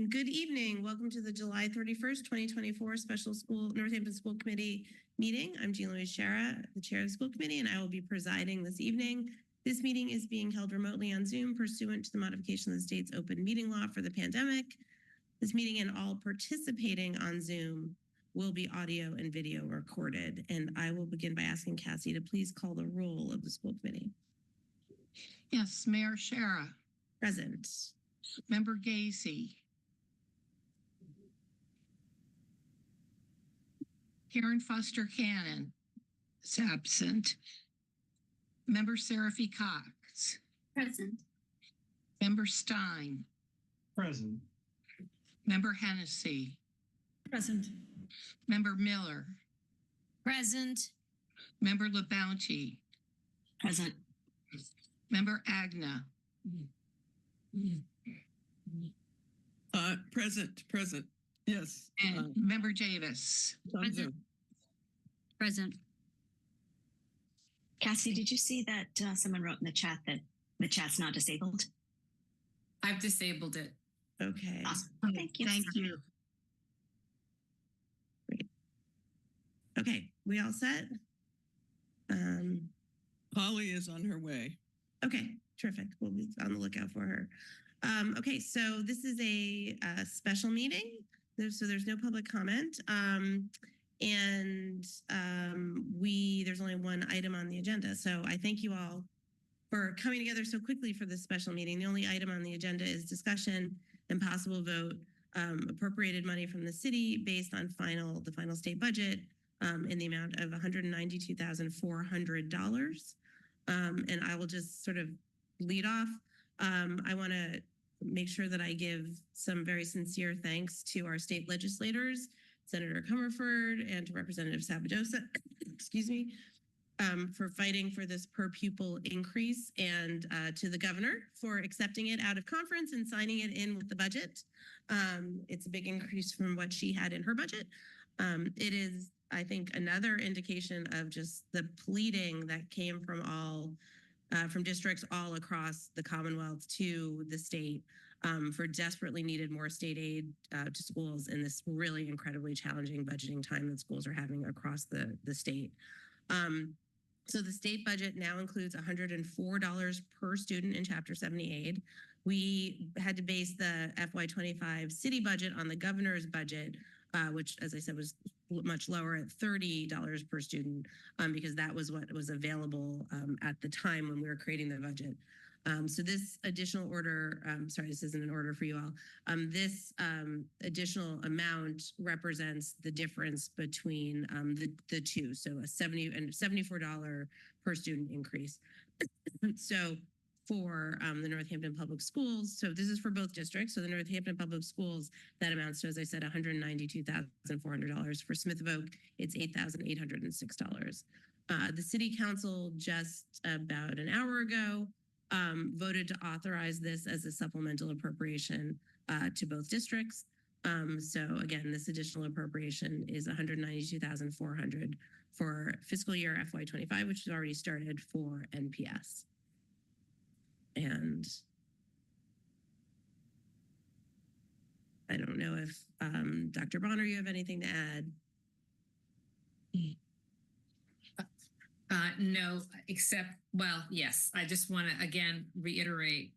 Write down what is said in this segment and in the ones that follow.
Good evening. Welcome to the July 31st, 2024 Special School Northampton School Committee meeting. I'm Jean Louise Shara, the chair of the school committee, and I will be presiding this evening. This meeting is being held remotely on Zoom pursuant to the modification of the state's open meeting law for the pandemic. This meeting and all participating on Zoom will be audio and video recorded. And I will begin by asking Cassie to please call the roll of the school committee. Yes, Mayor Shara. Present. Member Gacy. Karen Foster Cannon is absent. Member Seraphy Cox. Present. Member Stein. Present. Member Hennessy. Present. Member Miller. Present. Member LaBounty. Present. Member Agna. Present. Yes. And Member Davis. Present. Cassie, did you see that someone wrote in the chat that the chat's not disabled? I've disabled it. Okay. Awesome. Thank you. Thank you. Great. Okay, we all set? Holly is on her way. Okay, terrific. We'll be on the lookout for her. Okay, so this is a special meeting. So there's no public comment. There's only one item on the agenda. So I thank you all for coming together so quickly for this special meeting. The only item on the agenda is discussion and possible vote, appropriated money from the city based on the final state budget in the amount of $192,400. And I will just sort of lead off. I want to make sure that I give some very sincere thanks to our state legislators, Senator Comerford and to Representative Sabadosa, excuse me, for fighting for this per pupil increase, and to the governor for accepting it out of conference and signing it in with the budget. It's a big increase from what she had in her budget. It is, I think, another indication of just the pleading that came from from districts all across the Commonwealth to the state for desperately needed more state aid to schools in this really incredibly challenging budgeting time that schools are having across the state. So the state budget now includes $104 per student in Chapter 70 aid. We had to base the FY25 city budget on the governor's budget, which, as I said, was much lower at $30 per student, because that was what was available at the time when we were creating the budget. So this additional order, sorry, this isn't an order for you all. This additional amount represents the difference between the two. So a $70 and $74 per student increase. So for the Northampton Public Schools, so this is for both districts. So the Northampton Public Schools, that amounts to, as I said, $192,400. For Smith of Oak, it's $8,806. The City Council just about an hour ago voted to authorize this as a supplemental appropriation to both districts. So again, this additional appropriation is $192,400 for fiscal year FY25, which has already started for NPS. And I don't know if Dr. Bonner, you have anything to add? No, except, well, yes, I just want to again reiterate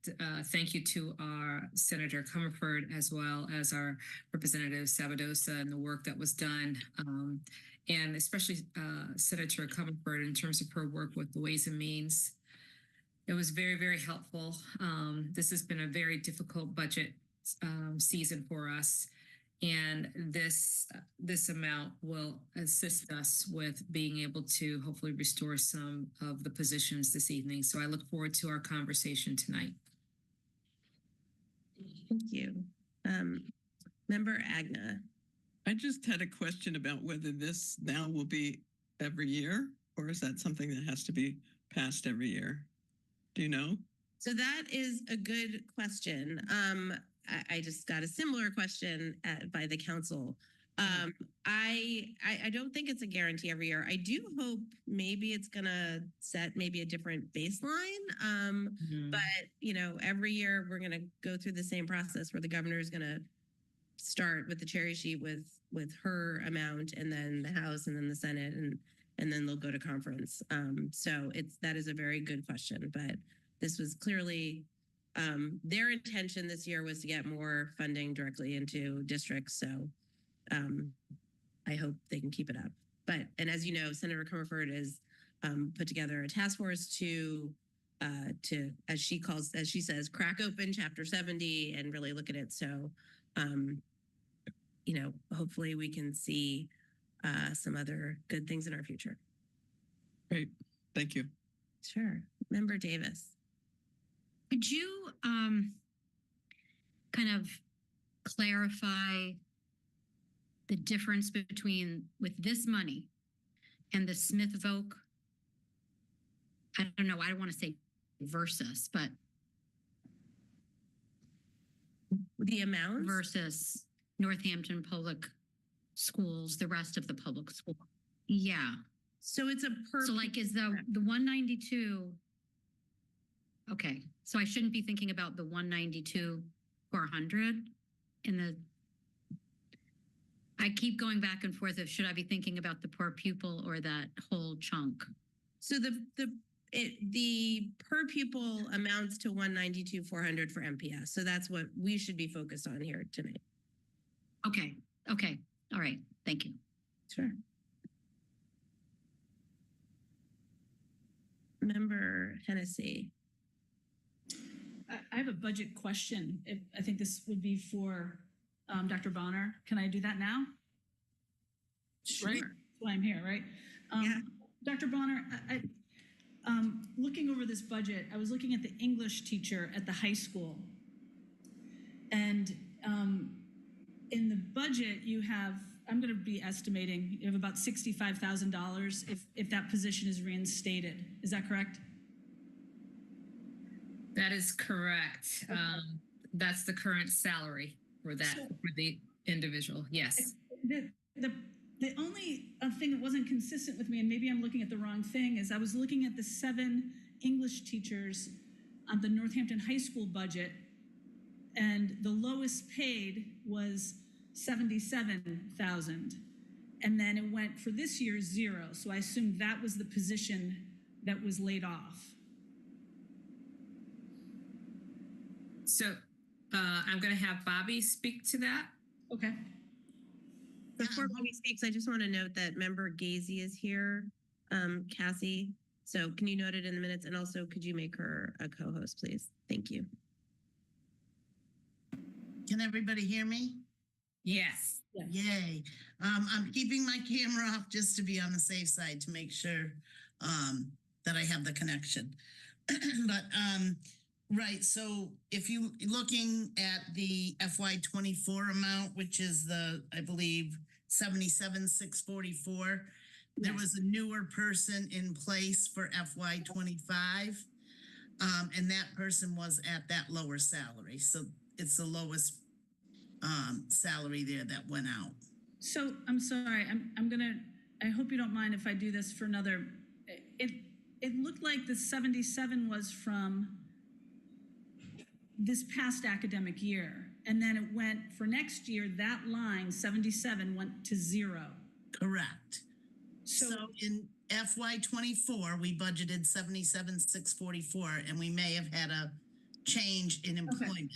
thank you to our Senator Comerford as well as our Representative Sabadosa and the work that was done, and especially Senator Comerford in terms of her work with the Ways and Means. It was very, very helpful. This has been a very difficult budget season for us. And this amount will assist us with being able to hopefully restore some of the positions this evening. So I look forward to our conversation tonight. Thank you. Member Agna. I just had a question about whether this now will be every year, or is that something that has to be passed every year? Do you know? So that is a good question. I just got a similar question by the council. I don't think it's a guarantee every year. I do hope maybe it's going to set maybe a different baseline. But, you know, every year we're going to go through the same process where the governor is going to start with the cherry sheet with her amount, and then the House, and then the Senate, and then they'll go to conference. So that is a very good question, but this was clearly their intention this year was to get more funding directly into districts. So I hope they can keep it up. And as you know, Senator Comerford has put together a task force to as she says, crack open Chapter 70 and really look at it. So hopefully we can see some other good things in our future. Great. Thank you. Sure. Member Davis. Could you kind of clarify the difference between with this money and the Smith Voc? I don't know. I don't want to say versus, but The amount versus Northampton Public Schools, the rest of the public school. Yeah. So it's a per. So like is the 192. Okay. So I shouldn't be thinking about the 192 per 100 in the. I keep going back and forth of should I be thinking about the per pupil or that whole chunk? So the per pupil amounts to 192,400 for MPS. So that's what we should be focused on here tonight. Okay. Okay. All right. Thank you. Sure. Member Hennessy. I have a budget question. I think this would be for Dr. Bonner. Can I do that now? Sure. Right? That's why I'm here, right? Yeah. Dr. Bonner, looking over this budget, I was looking at the English teacher at the high school. And in the budget, you have, I'm going to be estimating, you have about $65,000 if that position is reinstated. Is that correct? That is correct. That's the current salary for the individual. Yes. The only thing that wasn't consistent with me, and maybe I'm looking at the wrong thing, is I was looking at the 7 English teachers on the Northampton High School budget, and the lowest paid was $77,000. And then it went for this year 0. So I assumed that was the position that was laid off. So I'm going to have Bobby speak to that. Okay. Before Bobby speaks, I just want to note that Member Gazy is here, Cassie. So can you note it in the minutes? And also, could you make her a co-host, please? Thank you. Can everybody hear me? Yes. Yay. I'm keeping my camera off just to be on the safe side to make sure that I have the connection. But right, so if you looking at the FY24 amount, which is I believe 77,644, there was a newer person in place for FY25, and that person was at that lower salary. So it's the lowest salary there that went out. So I'm sorry, I hope you don't mind if I do this for another, it looked like the 77 was from this past academic year. And then it went for next year, that line 77 went to 0. Correct. So in FY24, we budgeted 77,644, and we may have had a change in employment.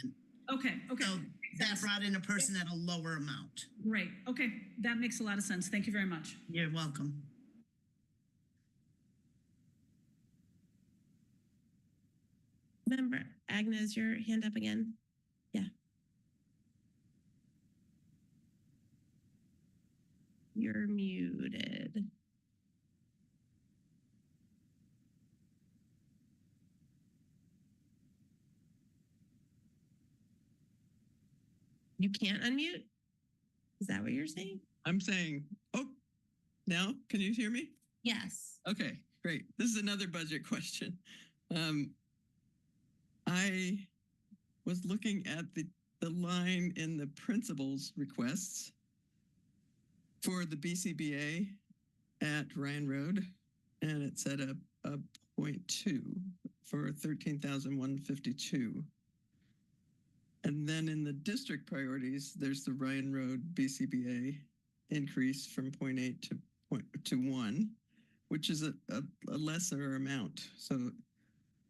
Okay. So that brought in a person at a lower amount. Great. Okay. That makes a lot of sense. Thank you very much. You're welcome. Member Agna, is your hand up again? Yeah. You're muted. You can't unmute? Is that what you're saying? I'm saying, now can you hear me? Yes. Okay, great. This is another budget question. I was looking at the line in the principal's requests for the BCBA at Ryan Road, and it said a 0.2 for 13,152. And then in the district priorities, there's the Ryan Road BCBA increase from 0.8 to 1, which is a lesser amount. So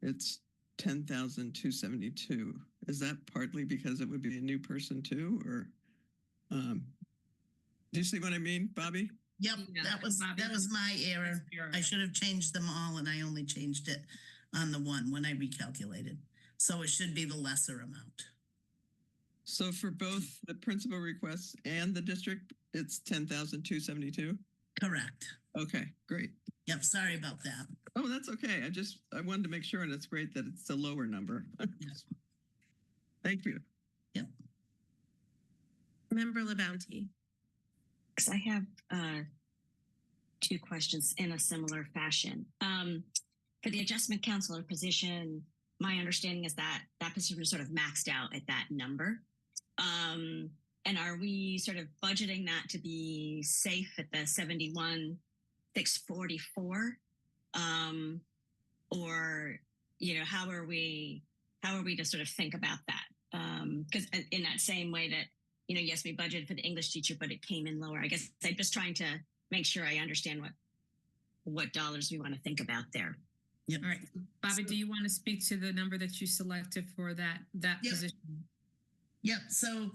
it's 10,272. Is that partly because it would be a new person too, or do you see what I mean, Bobby? Yep, Yeah, that was Bobby. my error. Error. I should have changed them all, and I only changed it on the one when I recalculated. So it should be the lesser amount. So for both the principal requests and the district, it's 10,272. Correct. Okay, great. Yep. Sorry about that. Oh, that's okay. I wanted to make sure, and it's great that it's a lower number. Thank you. Member LaBounty. Because I have two questions in a similar fashion. For the adjustment counselor position, my understanding is that that position was sort of maxed out at that number. And are we sort of budgeting that to be safe at the 71,644? Or, how are we to sort of think about that? Because in that same way that, yes, we budgeted for the English teacher, but it came in lower. I guess I'm just trying to make sure I understand what dollars we want to think about there. Yep. All right, Bobby, do you want to speak to the number that you selected for that Yep. position? Yep. So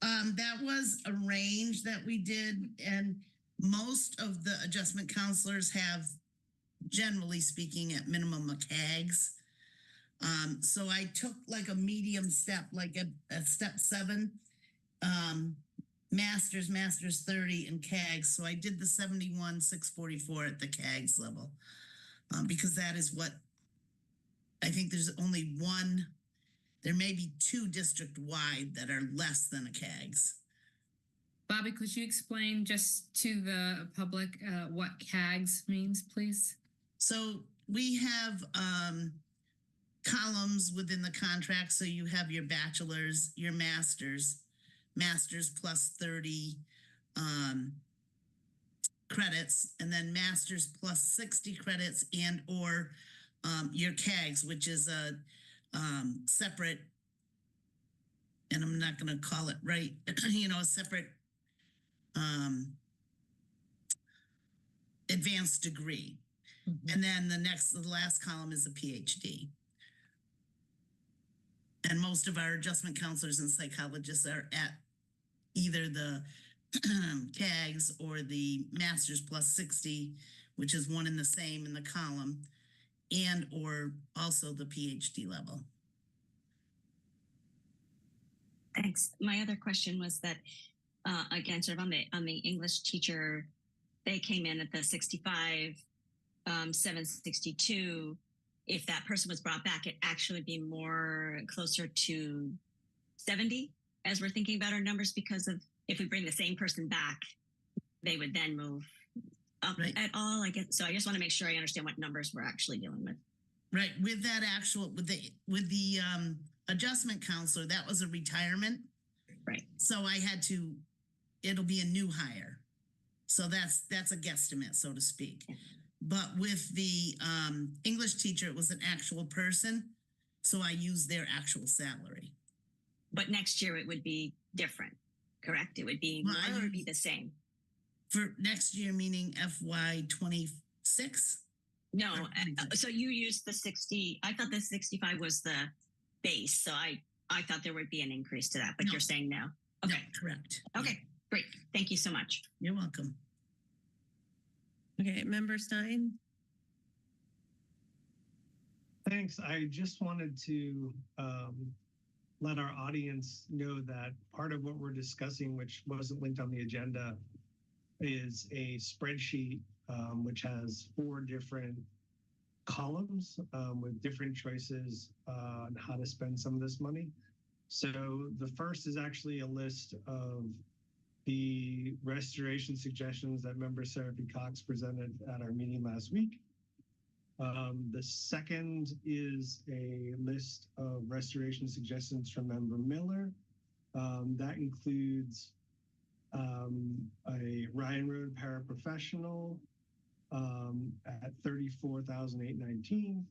that was a range that we did, and most of the adjustment counselors have, generally speaking, at minimum a CAGS. So I took like a medium step, like a step 7, masters 30 and CAGS. So I did the 71,644 at the CAGS level, because that is what I think. There's only one. There may be 2 district wide that are less than a CAGS. Bobby, could you explain just to the public what CAGS means, please? So we have columns within the contract. So you have your bachelor's, your master's plus 30 credits, and then master's plus 60 credits, and or your CAGS, which is a separate, and I'm not going to call it right, a separate advanced degree. Mm-hmm. And then the last column is a PhD. And most of our adjustment counselors and psychologists are at either the CAGS or the master's plus 60, which is one and the same in the column, and or also the PhD level. Thanks. My other question was that, again, sort of on the English teacher, they came in at the 65,762. If that person was brought back, it'd actually be more closer to 70 as we're thinking about our numbers, because of if we bring the same person back, they would then move up at all. I guess so. I just want to make sure I understand what numbers we're actually dealing with. Right. With that actual with the adjustment counselor, that was a retirement. Right. So I had to. It'll be a new hire. So that's a guesstimate, so to speak. Yeah. But with the English teacher, it was an actual person. So I used their actual salary. But next year it would be different, correct? It would be more, or it would be the same? For next year, meaning FY26? No. So you used the 60. I thought the 65 was the base. So I thought there would be an increase to that, but you're saying no. Okay. No, correct. Okay, great. Thank you so much. You're welcome. Okay, Member Stein. Thanks. I just wanted to let our audience know that part of what we're discussing, which wasn't linked on the agenda, is a spreadsheet which has 4 different columns with different choices on how to spend some of this money. So the first is actually a list of the restoration suggestions that member Sarah P. Cox presented at our meeting last week. The second is a list of restoration suggestions from member Miller. That includes a Ryan Road paraprofessional at $34,819,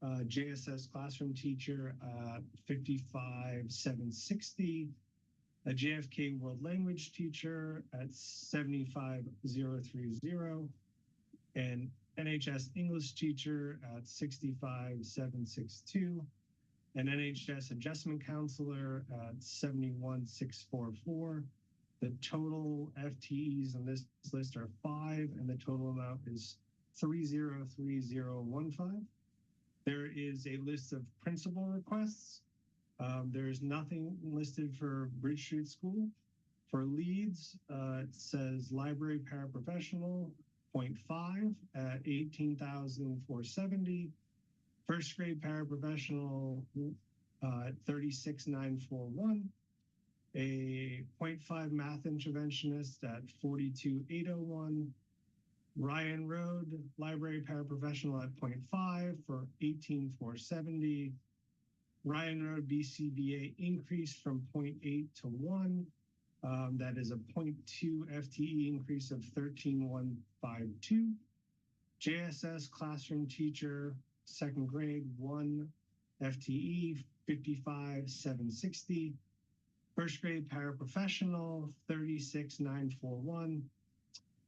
JSS classroom teacher at 55,760. A JFK world language teacher at 75,030. An NHS English teacher at 65,762. An NHS adjustment counselor at 71,644. The total FTEs on this list are 5, and the total amount is 303015. There is a list of principal requests. There's nothing listed for Bridge Street School. For leads, it says library paraprofessional, 0.5 at 18,470. First grade paraprofessional at 36,941. A 0.5 math interventionist at 42,801. Ryan Road library paraprofessional at 0.5 for 18,470. Ryan Road BCBA increase from 0.8 to 1. That is a 0.2 FTE increase of 13,152. JSS classroom teacher, second grade, 1 FTE, 55,760. First grade paraprofessional, 36,941.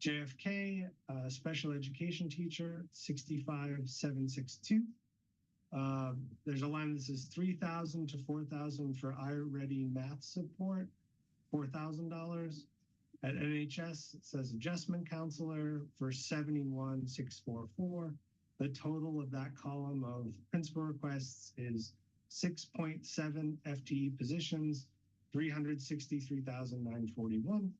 JFK special education teacher, 65,762. There's a line that says 3,000 to 4,000 for iReady math support, $4,000. At NHS, it says adjustment counselor for 71,644. The total of that column of principal requests is 6.7 FTE positions, 363,941.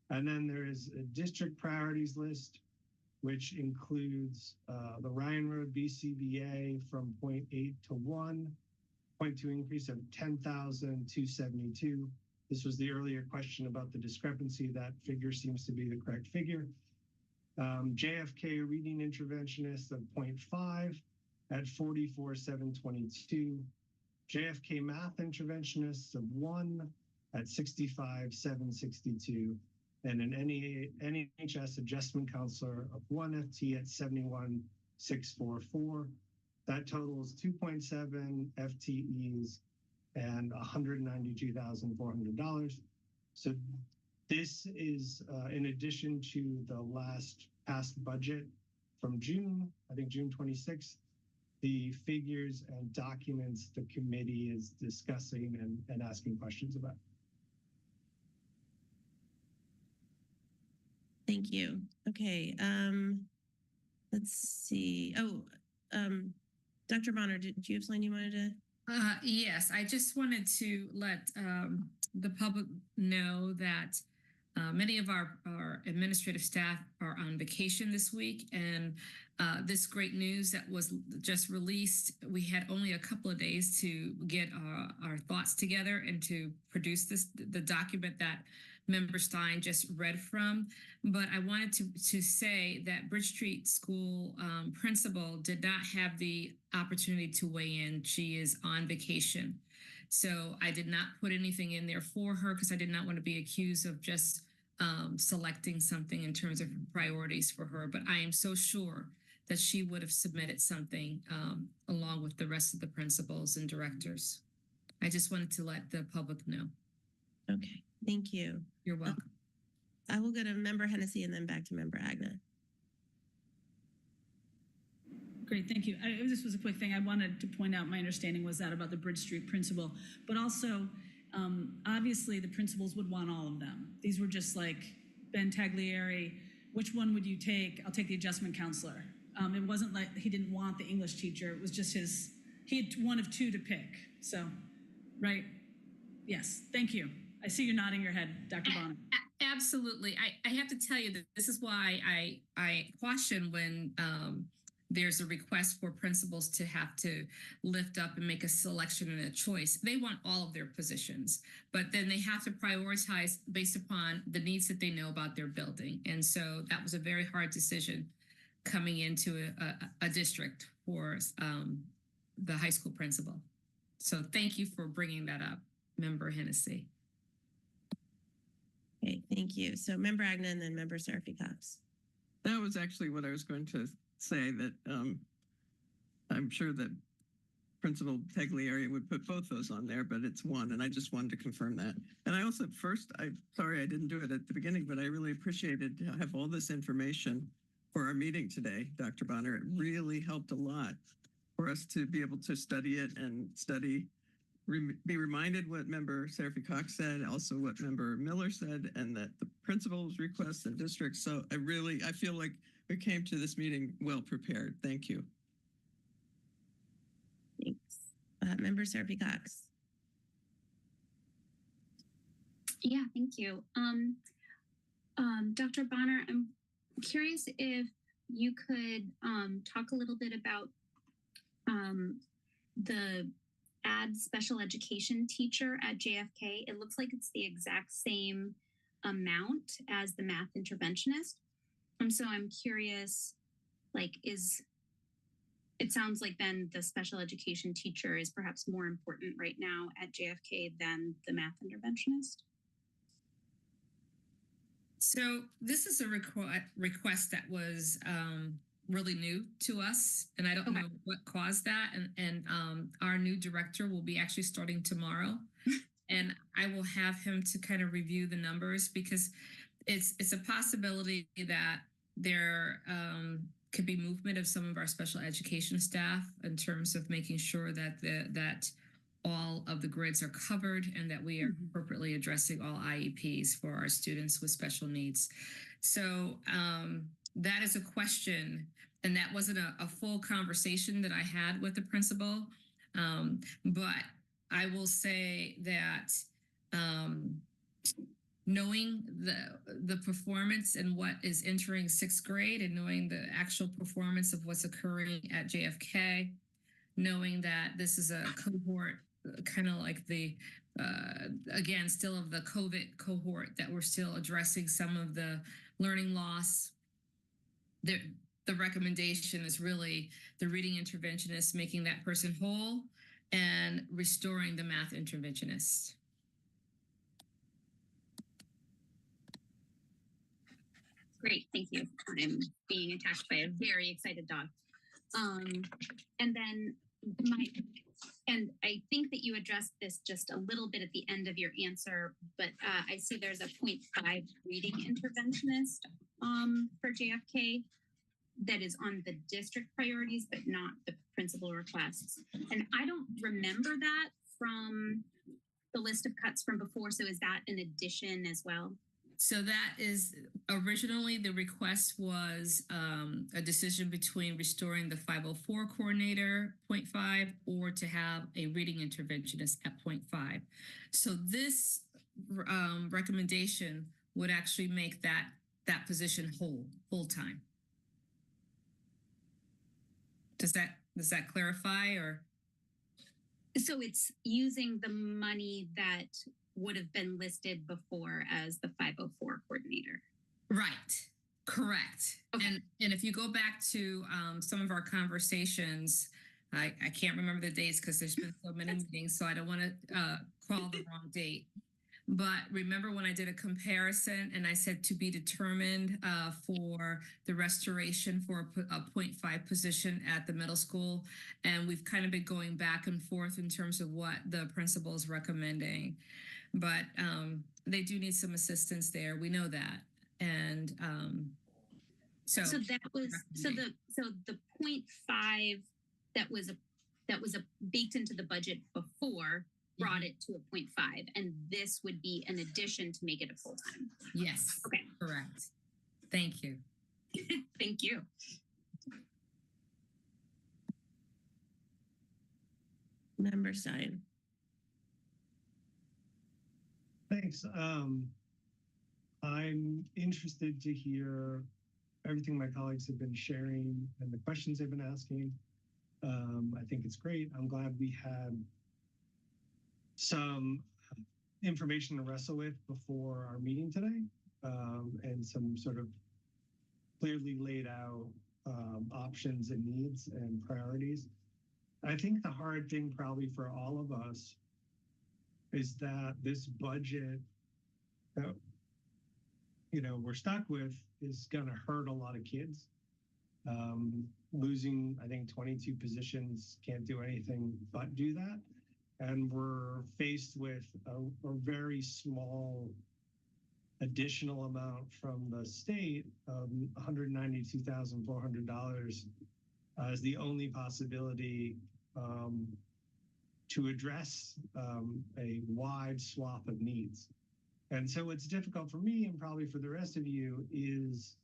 And then there is a district priorities list, which includes the Ryan Road BCBA from 0.8 to 1, 0.2 increase of 10,272. This was the earlier question about the discrepancy. That figure seems to be the correct figure. JFK reading interventionist of 0.5 at 44,722. JFK math interventionists of 1 at 65,762. And an NHS adjustment counselor of 1 FT at 71,644. That totals 2.7 FTEs and $192,400. So this is in addition to the past budget from June, I think June 26th, the figures and documents the committee is discussing and asking questions about. Thank you. Okay. Let's see. Oh, Dr. Bonner, did you have something you wanted to? Yes, I just wanted to let the public know that many of our administrative staff are on vacation this week, and this great news that was just released, we had only a couple of days to get our thoughts together and to produce the document that Member Stein just read from. But I wanted to say that Bridge Street School principal did not have the opportunity to weigh in. She is on vacation. So I did not put anything in there for her because I did not want to be accused of just selecting something in terms of priorities for her. But I am so sure that she would have submitted something along with the rest of the principals and directors. I just wanted to let the public know. Okay, thank you. You're welcome. I will go to Member Hennessy and then back to Member Agna. Great, thank you. This was a quick thing. I wanted to point out my understanding was that about the Bridge Street principal, but also obviously the principals would want all of them. These were just like Ben Taglieri, which one would you take? I'll take the adjustment counselor. It wasn't like he didn't want the English teacher. It was just he had one of two to pick. So, right? Yes, thank you. I see you nodding your head, Dr. Bonner. Absolutely. I have to tell you that this is why I caution when there's a request for principals to have to lift up and make a selection and a choice. They want all of their positions, but then they have to prioritize based upon the needs that they know about their building. And so that was a very hard decision coming into a district for the high school principal. So thank you for bringing that up, Member Hennessy. Okay, thank you. So Member Agna and then Member Seraphy Cox. That was actually what I was going to say, that I'm sure that Principal Tagliari would put both those on there, but it's one, and I just wanted to confirm that. And I also I'm sorry I didn't do it at the beginning, but I really appreciated to have all this information for our meeting today, Dr. Bonner. It really helped a lot for us to be able to study it and be reminded what Member Seraphy Cox said, also what Member Miller said, and that the principal's requests and districts. So I feel like we came to this meeting well prepared. Thank you. Thanks. Member Seraphy Cox. Yeah, thank you. Dr. Bonner, I'm curious if you could talk a little bit about the add special education teacher at JFK. It looks like it's the exact same amount as the math interventionist. So I'm curious, like, it sounds like then the special education teacher is perhaps more important right now at JFK than the math interventionist? So this is a request that was really new to us, and I don't know what caused that. And our new director will be actually starting tomorrow, and I will have him to kind of review the numbers, because it's a possibility that there could be movement of some of our special education staff in terms of making sure that that all of the grids are covered and that we are appropriately addressing all IEPs for our students with special needs. So that is a question, and that wasn't a full conversation that I had with the principal, but I will say that knowing the performance and what is entering 6th grade, and knowing the actual performance of what's occurring at JFK, knowing that this is a cohort, kind of like the, again, still of the COVID cohort, that we're still addressing some of the learning loss. The recommendation is really the reading interventionist, making that person whole, and restoring the math interventionist. Great, thank you. I'm being attacked by a very excited dog. And then I think that you addressed this just a little bit at the end of your answer, but I see there's a 0.5 reading interventionist for JFK that is on the district priorities, but not the principal requests. And I don't remember that from the list of cuts from before. So is that an addition as well? So that is, originally the request was a decision between restoring the 504 coordinator 0.5 or to have a reading interventionist at 0.5. So this recommendation would actually make that position full time. Does that clarify? Or so it's using the money that would have been listed before as the 504 coordinator. Right. Correct. Okay. And if you go back to some of our conversations, I can't remember the dates because there's been so many meetings, so I don't want to call the wrong date. But remember when I did a comparison and I said to be determined for the restoration for a 0.5 position at the middle school. And we've kind of been going back and forth in terms of what the principal is recommending. But they do need some assistance there. We know that. And so that was the 0.5 that was baked into the budget before brought it to a 0.5, and this would be an addition to make it a full time. Yes. Okay. Correct. Thank you. Thank you. Member Stein. Thanks. I'm interested to hear everything my colleagues have been sharing and the questions they've been asking. I think it's great. I'm glad we had some information to wrestle with before our meeting today, and some sort of clearly laid out options and needs and priorities. I think the hard thing probably for all of us is that this budget that we're stuck with is going to hurt a lot of kids. losing, I think, 22 positions can't do anything but do that. And we're faced with a very small additional amount from the state of $192,400 as the only possibility to address a wide swath of needs. And so what's difficult for me and probably for the rest of you is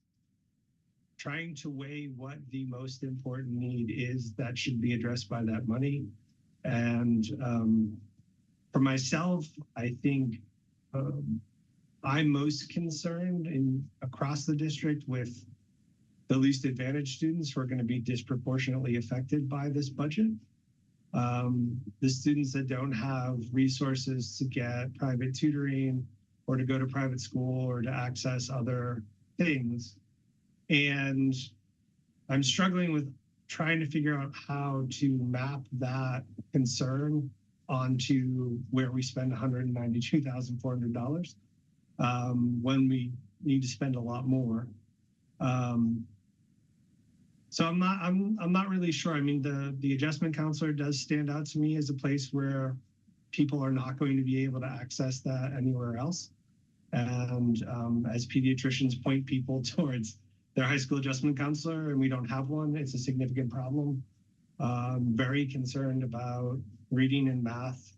trying to weigh what the most important need is that should be addressed by that money. And for myself, I think I'm most concerned across the district with the least advantaged students who are going to be disproportionately affected by this budget. The students that don't have resources to get private tutoring or to go to private school or to access other things. And I'm struggling with trying to figure out how to map that concern onto where we spend $192,400 when we need to spend a lot more. So I'm not really sure. I mean, the adjustment counselor does stand out to me as a place where people are not going to be able to access that anywhere else. And as pediatricians point people towards their high school adjustment counselor and we don't have one, it's a significant problem. Very concerned about reading and math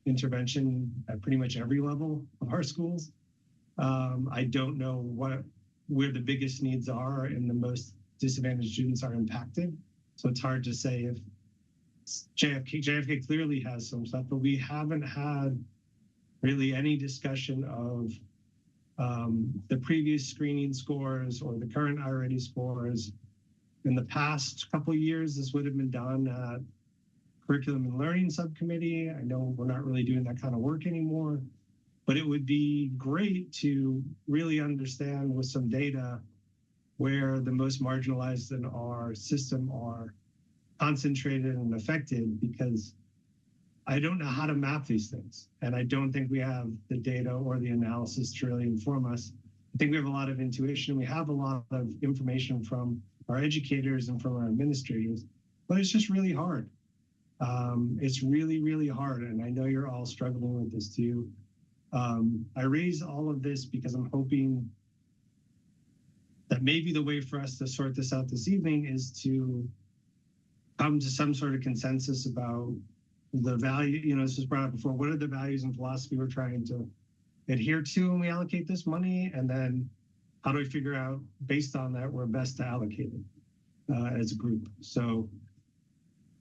intervention at pretty much every level of our schools. I don't know where the biggest needs are and the most disadvantaged students are impacted. So it's hard to say if JFK clearly has some stuff, but we haven't had really any discussion of the previous screening scores or the current iReady scores. In the past couple of years, this would have been done at Curriculum and Learning Subcommittee. I know we're not really doing that kind of work anymore, but it would be great to really understand with some data where the most marginalized in our system are concentrated and affected, because I don't know how to map these things. And I don't think we have the data or the analysis to really inform us. I think we have a lot of intuition. We have a lot of information from our educators and from our administrators, but it's just really hard. It's really, really hard. And I know you're all struggling with this too. I raise all of this because I'm hoping that maybe the way for us to sort this out this evening is to come to some sort of consensus about the value, this was brought up before, what are the values and philosophy we're trying to adhere to when we allocate this money? And then how do we figure out, based on that, where best to allocate it as a group? So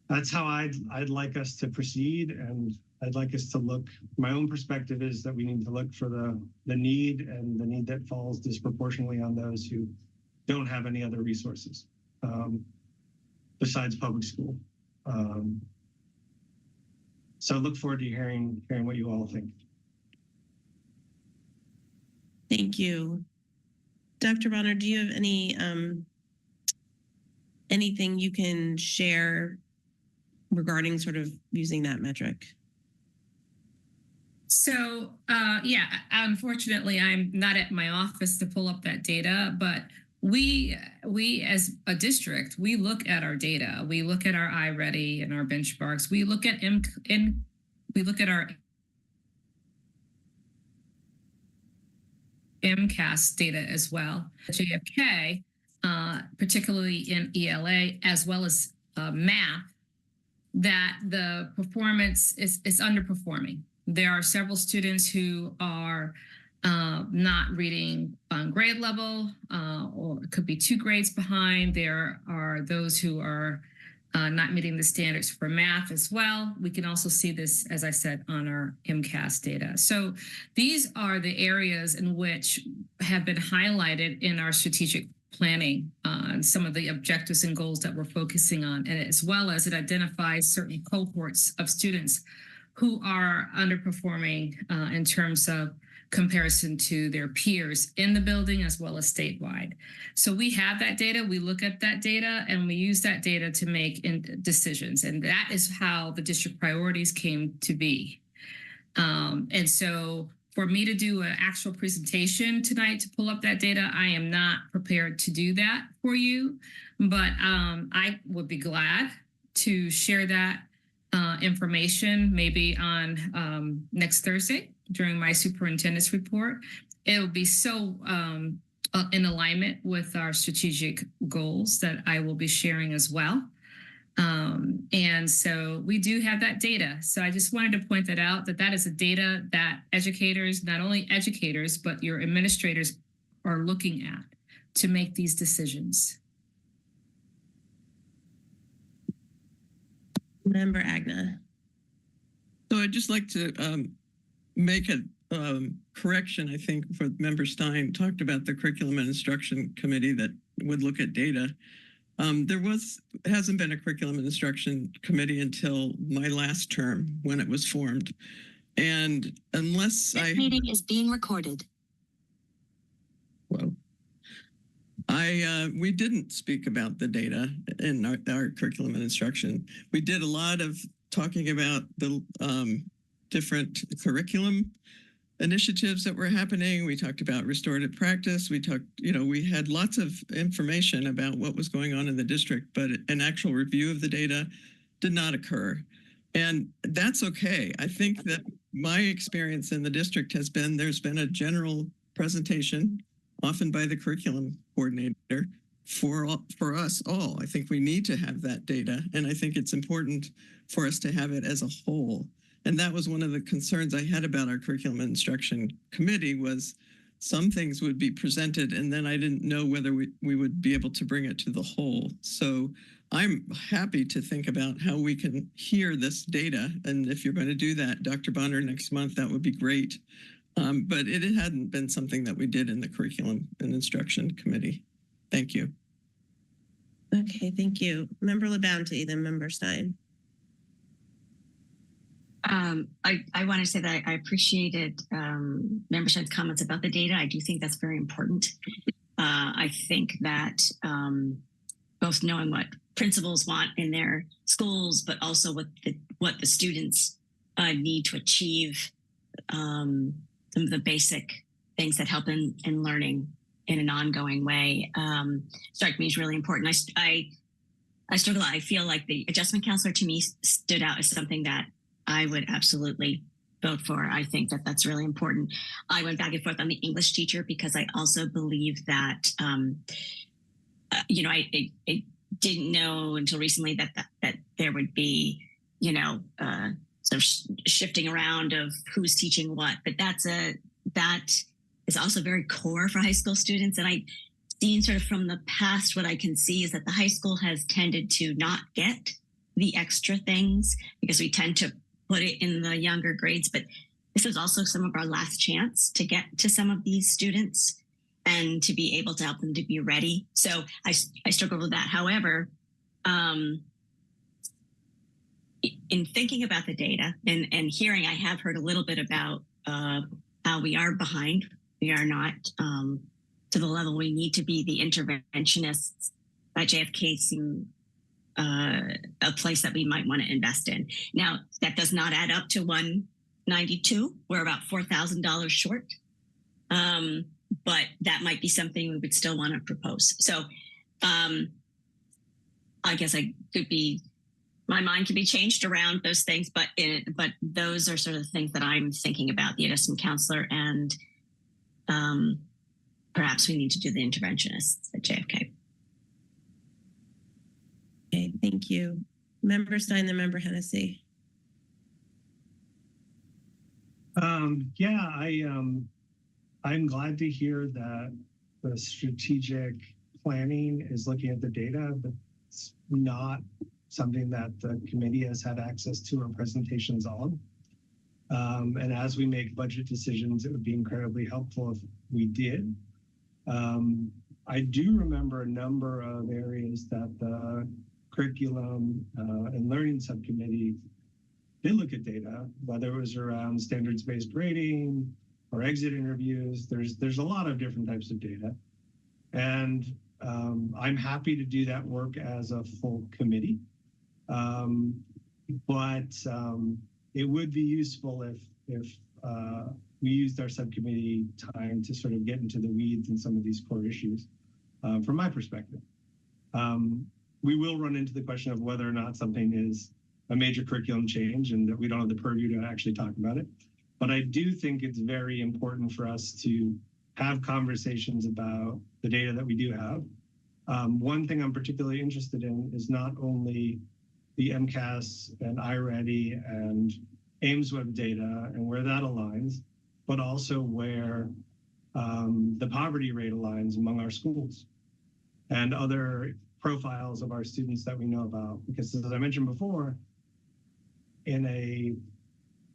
that's how I'd like us to proceed. And I'd like us to look, my own perspective is that we need to look for the need, and the need that falls disproportionately on those who don't have any other resources besides public school. So I look forward to hearing what you all think. Thank you. Dr. Bonner, do you have any anything you can share regarding sort of using that metric? So, yeah, unfortunately, I'm not at my office to pull up that data, but we as a district, we look at our data. We look at our iReady and our benchmarks. We look at our MCAS data as well. JFK, particularly in ELA, as well as math, that the performance is underperforming. There are several students who are not reading on grade level, or it could be 2 grades behind. There are those who are not meeting the standards for math as well. We can also see this, as I said, on our MCAS data. So these are the areas in which have been highlighted in our strategic planning on some of the objectives and goals that we're focusing on, and as well as it identifies certain cohorts of students who are underperforming in terms of comparison to their peers in the building as well as statewide. So we have that data, we look at that data, and we use that data to make decisions. And that is how the district priorities came to be. And so for me to do an actual presentation tonight to pull up that data, I am not prepared to do that for you. But I would be glad to share that information maybe on next Thursday during my superintendent's report. It will be so in alignment with our strategic goals that I will be sharing as well. And so we do have that data. So I just wanted to point that out, that is a data that educators, not only educators, but your administrators are looking at to make these decisions. Member Agna. So I'd just like to make a correction. I think for Member Stein talked about the Curriculum and Instruction Committee that would look at data. There hasn't been a Curriculum and Instruction Committee until my last term when it was formed. And unless This meeting is being recorded. Well, we didn't speak about the data in our curriculum and instruction. We did a lot of talking about the different curriculum initiatives that were happening. We talked about restorative practice. We talked, we had lots of information about what was going on in the district, but an actual review of the data did not occur. And that's okay. I think that my experience in the district has been there's been a general presentation, often by the curriculum coordinator, for us all. I think we need to have that data, and I think it's important for us to have it as a whole. And that was one of the concerns I had about our curriculum and instruction committee, was some things would be presented and then I didn't know whether we would be able to bring it to the whole. So I'm happy to think about how we can hear this data. And if you're going to do that, Dr. Bonner, next month, that would be great. But it hadn't been something that we did in the curriculum and instruction committee. Thank you. Okay, thank you. Member LaBounty, then Member Stein. I want to say that I appreciated Member Stein's comments about the data. I do think that's very important. I think that both knowing what principals want in their schools, but also what the students need to achieve, some of the basic things that help in learning in an ongoing way, strike me as really important. I struggle. I feel like the adjustment counselor to me stood out as something that I would absolutely vote for. I think that that's really important. I went back and forth on the English teacher because I also believe that, I didn't know until recently that there would be, sort of shifting around of who's teaching what. But that is also very core for high school students. And I've seen sort of from the past, what I can see is that the high school has tended to not get the extra things because we tend to put it in the younger grades. But this is also some of our last chance to get to some of these students and to be able to help them to be ready. So I struggle with that. However, in thinking about the data and hearing, I have heard a little bit about how we are behind. We are not to the level we need to be. The interventionists at JFK seem a place that we might want to invest in. Now, that does not add up to 192. We're about $4,000 short. But that might be something we would still want to propose. So I guess my mind can be changed around those things, but those are sort of the things that I'm thinking about, the adjustment counselor, and perhaps we need to do the interventionists at JFK. Okay, thank you. Member Stein, then Member Hennessy. I'm glad to hear that the strategic planning is looking at the data, but it's not something that the committee has had access to or presentations on. And as we make budget decisions, it would be incredibly helpful if we did. I do remember a number of areas that the curriculum and learning subcommittee did look at data, whether it was around standards-based grading or exit interviews. There's a lot of different types of data. And I'm happy to do that work as a full committee. But it would be useful if we used our subcommittee time to sort of get into the weeds in some of these core issues from my perspective. We will run into the question of whether or not something is a major curriculum change and that we don't have the purview to actually talk about it. But I do think it's very important for us to have conversations about the data that we do have. One thing I'm particularly interested in is not only the MCAS and iReady and AIMSweb data and where that aligns, but also where the poverty rate aligns among our schools and other profiles of our students that we know about. Because as I mentioned before, in a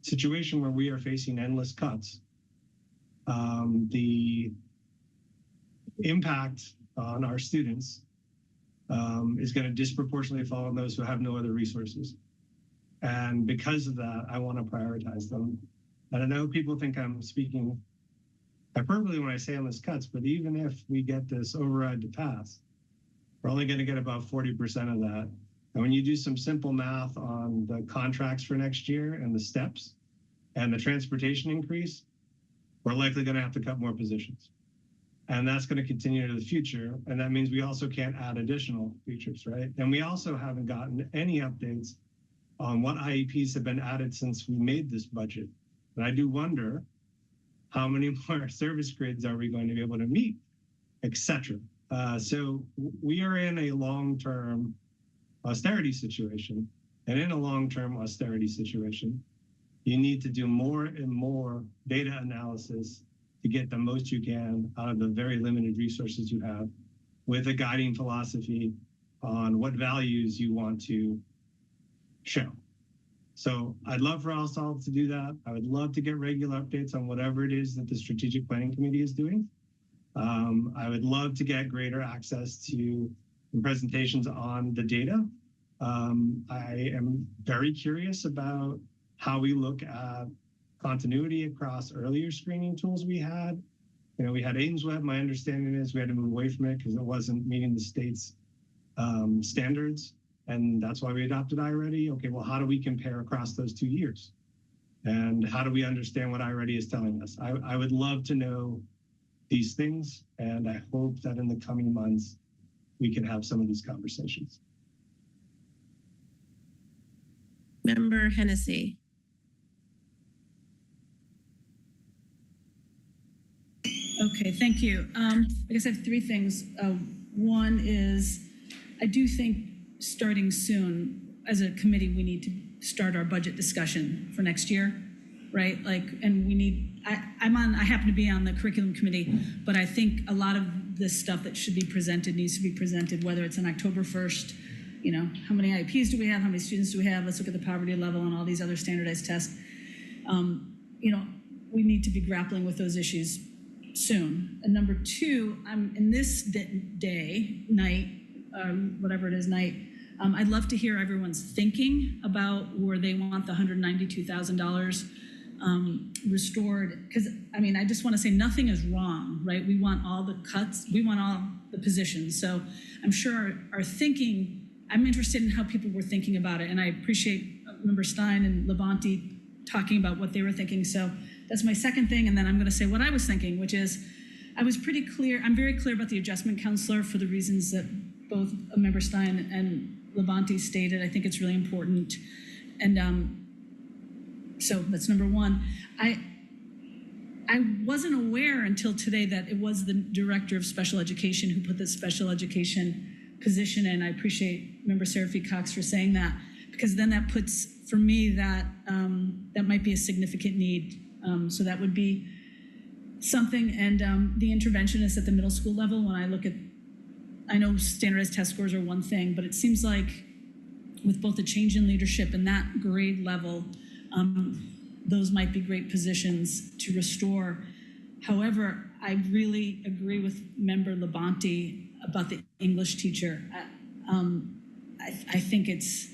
situation where we are facing endless cuts, the impact on our students is going to disproportionately fall on those who have no other resources. And because of that, I want to prioritize them. And I know people think I'm speaking hyperbole when I say endless cuts, but even if we get this override to pass, we're only going to get about 40% of that. And when you do some simple math on the contracts for next year and the steps and the transportation increase, we're likely going to have to cut more positions. And that's going to continue into the future. And that means we also can't add additional features, right? And we also haven't gotten any updates on what IEPs have been added since we made this budget. And I do wonder how many more service grids are we going to be able to meet, et cetera. So we are in a long-term austerity situation. And in a long-term austerity situation, you need to do more and more data analysis to get the most you can out of the very limited resources you have, with a guiding philosophy on what values you want to show. So I'd love for us all to do that. I would love to get regular updates on whatever it is that the Strategic Planning Committee is doing. I would love to get greater access to presentations on the data. I am very curious about how we look at continuity across earlier screening tools we had. You know, we had AIMSweb. My understanding is we had to move away from it because it wasn't meeting the state's standards. And that's why we adopted iReady. Okay, well, how do we compare across those 2 years? And how do we understand what iReady is telling us? I would love to know these things. And I hope that in the coming months, we can have some of these conversations. Member Hennessy. Okay, thank you. I guess I have three things. One is, I do think starting soon, as a committee, we need to start our budget discussion for next year, right? Like, and we need, I happen to be on the curriculum committee, but I think a lot of this stuff that should be presented needs to be presented, whether it's on October 1st, you know, how many IEPs do we have? How many students do we have? Let's look at the poverty level and all these other standardized tests. You know, we need to be grappling with those issues soon. And number two, I'm in this night, I'd love to hear everyone's thinking about where they want the $192,000 restored. Because, I mean, I just want to say nothing is wrong, right? We want all the cuts, we want all the positions. So I'm sure our thinking, I'm interested in how people were thinking about it. And I appreciate Member Stein and Levanti talking about what they were thinking. So that's my second thing. And then I'm going to say what I was thinking, which is, I was pretty clear, I'm very clear about the adjustment counselor for the reasons that both Member Stein and Levanti stated. I think it's really important. And so that's number one. I wasn't aware until today that it was the director of special education who put the special education position in. I appreciate Member Seraphy Cox for saying that, because then that puts, for me, that that might be a significant need. So that would be something. And the interventionist at the middle school level, when I look at, I know standardized test scores are one thing, but it seems like with both the change in leadership and that grade level, those might be great positions to restore. However, I really agree with Member Levanti about the English teacher. I think it's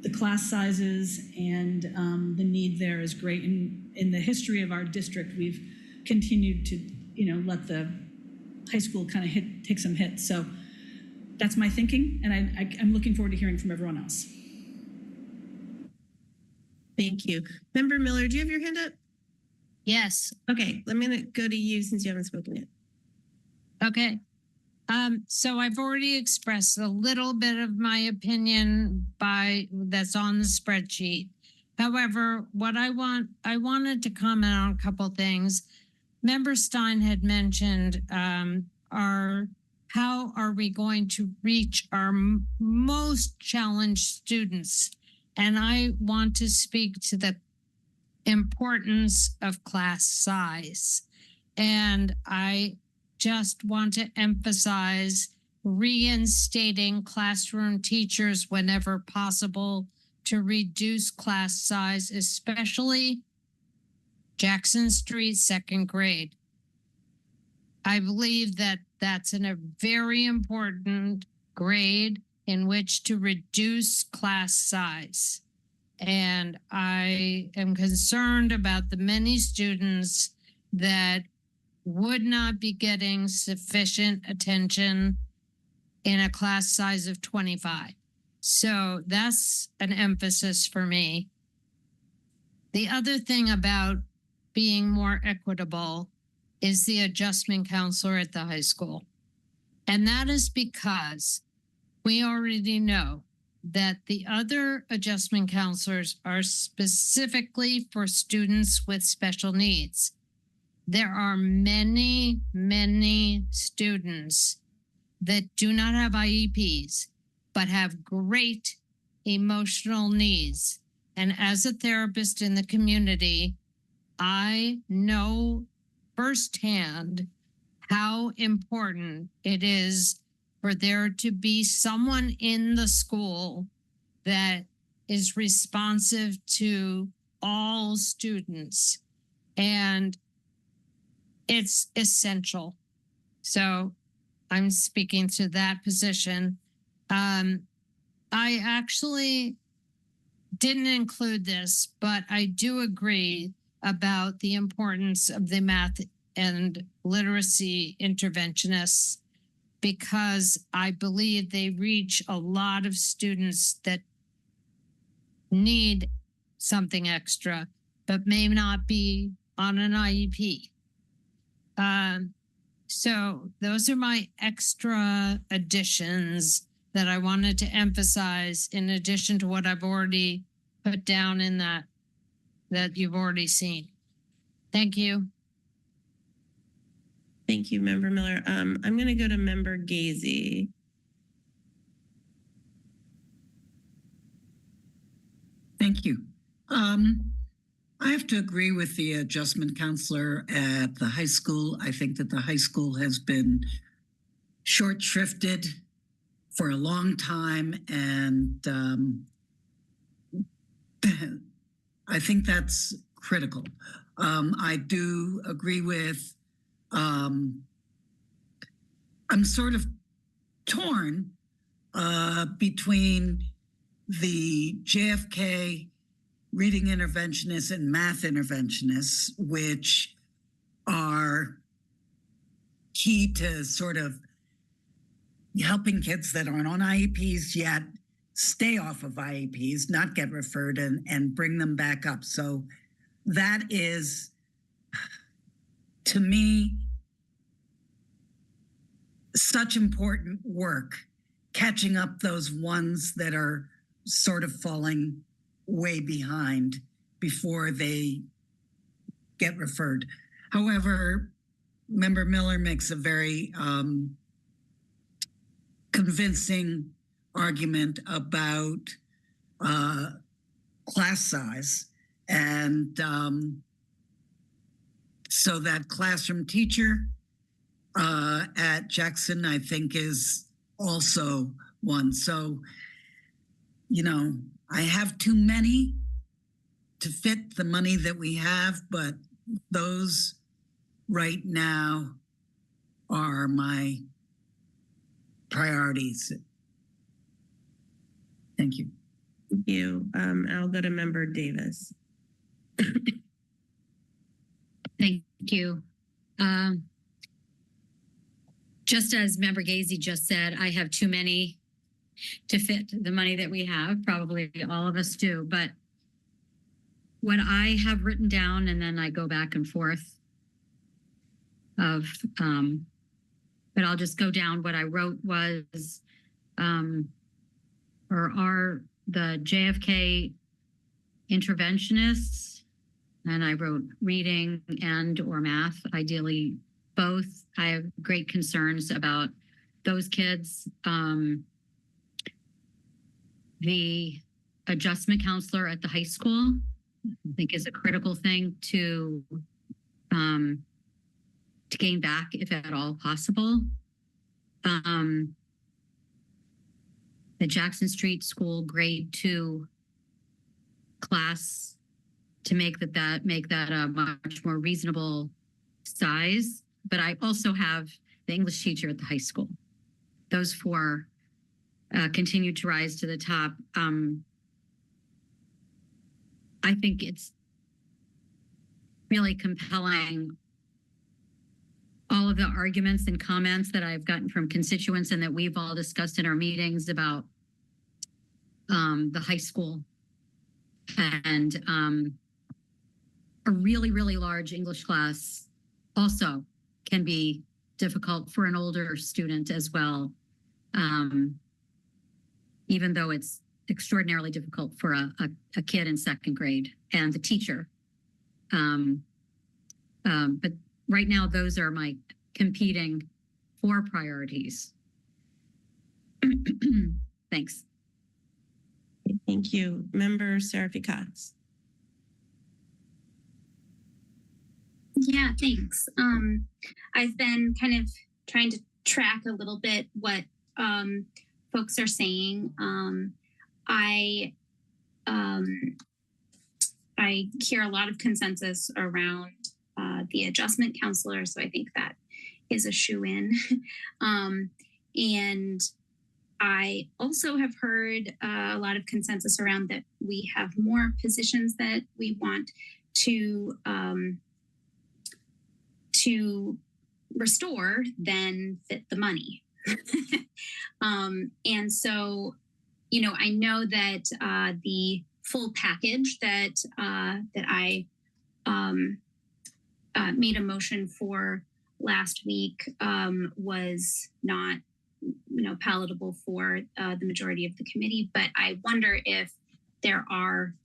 the class sizes and the need there is great. In the history of our district, we've continued to, you know, let the high school kind of take some hits. So that's my thinking, and I'm looking forward to hearing from everyone else. Thank you. Member Miller, do you have your hand up? Yes. Okay, I'm going to go to you since you haven't spoken yet. Okay. So I've already expressed a little bit of my opinion that's on the spreadsheet. However, I wanted to comment on a couple things. Member Stein had mentioned how are we going to reach our most challenged students? And I want to speak to the importance of class size. And I just want to emphasize reinstating classroom teachers whenever possible to reduce class size, especially Jackson Street second grade. I believe that that's a very important grade in which to reduce class size. And I am concerned about the many students that would not be getting sufficient attention in a class size of 25. So that's an emphasis for me. The other thing about being more equitable is the adjustment counselor at the high school. And that is because we already know that the other adjustment counselors are specifically for students with special needs. There are many, many students that do not have IEPs, but have great emotional needs. And as a therapist in the community, I know firsthand how important it is for there to be someone in the school that is responsive to all students. And it's essential. So I'm speaking to that position. I actually didn't include this, but I do agree about the importance of the math and literacy interventionists, because I believe they reach a lot of students that need something extra, but may not be on an IEP. So those are my extra additions that I wanted to emphasize in addition to what I've already put down in that you've already seen. Thank you. Thank you, Member Miller. I'm going to go to Member Gazy. Thank you. I have to agree with the adjustment counselor at the high school. I think that the high school has been short shrifted for a long time, and I think that's critical. I do agree with, I'm sort of torn between the JFK reading interventionists and math interventionists, which are key to sort of helping kids that aren't on IEPs yet stay off of IEPs, not get referred, and bring them back up. So that is, to me, such important work, catching up those ones that are sort of falling way behind before they get referred. However, Member Miller makes a very convincing argument about class size. And so that classroom teacher at Jackson, I think, is also one. So, you know, I have too many to fit the money that we have, but those right now are my priorities. Thank you. Thank you. I'll go to Member Davis. Thank you. Just as Member Gazy just said, I have too many to fit the money that we have. Probably all of us do, but what I have written down, and then I go back and forth of, but I'll just go down. What I wrote was, or are the JFK interventionists, and I wrote reading and or math, ideally both. I have great concerns about those kids. The adjustment counselor at the high school, I think, is a critical thing to gain back, if at all possible. The Jackson Street School grade 2 class, to make that a much more reasonable size. But I also have the English teacher at the high school. Those 4 continue to rise to the top. I think it's really compelling, all of the arguments and comments that I've gotten from constituents and that we've all discussed in our meetings about the high school, and a really, really large English class also can be difficult for an older student as well, even though it's extraordinarily difficult for a kid in 2nd grade and the teacher. But right now, those are my competing 4 priorities. Thanks. Thank you. Member Seraphy Cox. Yeah, thanks. I've been kind of trying to track a little bit what folks are saying. I hear a lot of consensus around the adjustment counselor, so I think that is a shoe-in. And I also have heard a lot of consensus around that we have more positions that we want to restore than fit the money. And so, you know, I know that the full package that I made a motion for last week was not, you know, palatable for the majority of the committee. But I wonder if there are,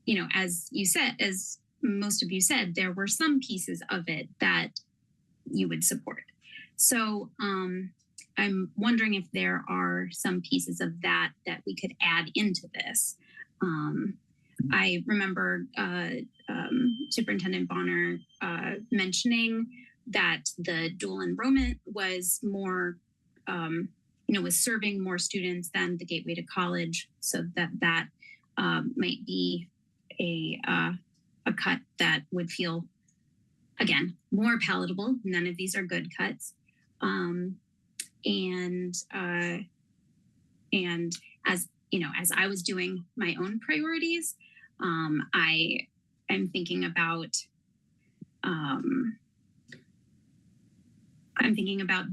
you know, as you said, as most of you said, there were some pieces of it that you would support. So I'm wondering if there are some pieces of that that we could add into this. I remember Superintendent Bonner mentioning that the dual enrollment was more, you know, was serving more students than the Gateway to College, so that might be a cut that would feel, again, more palatable. None of these are good cuts. And as you know, as I was doing my own priorities, I am thinking about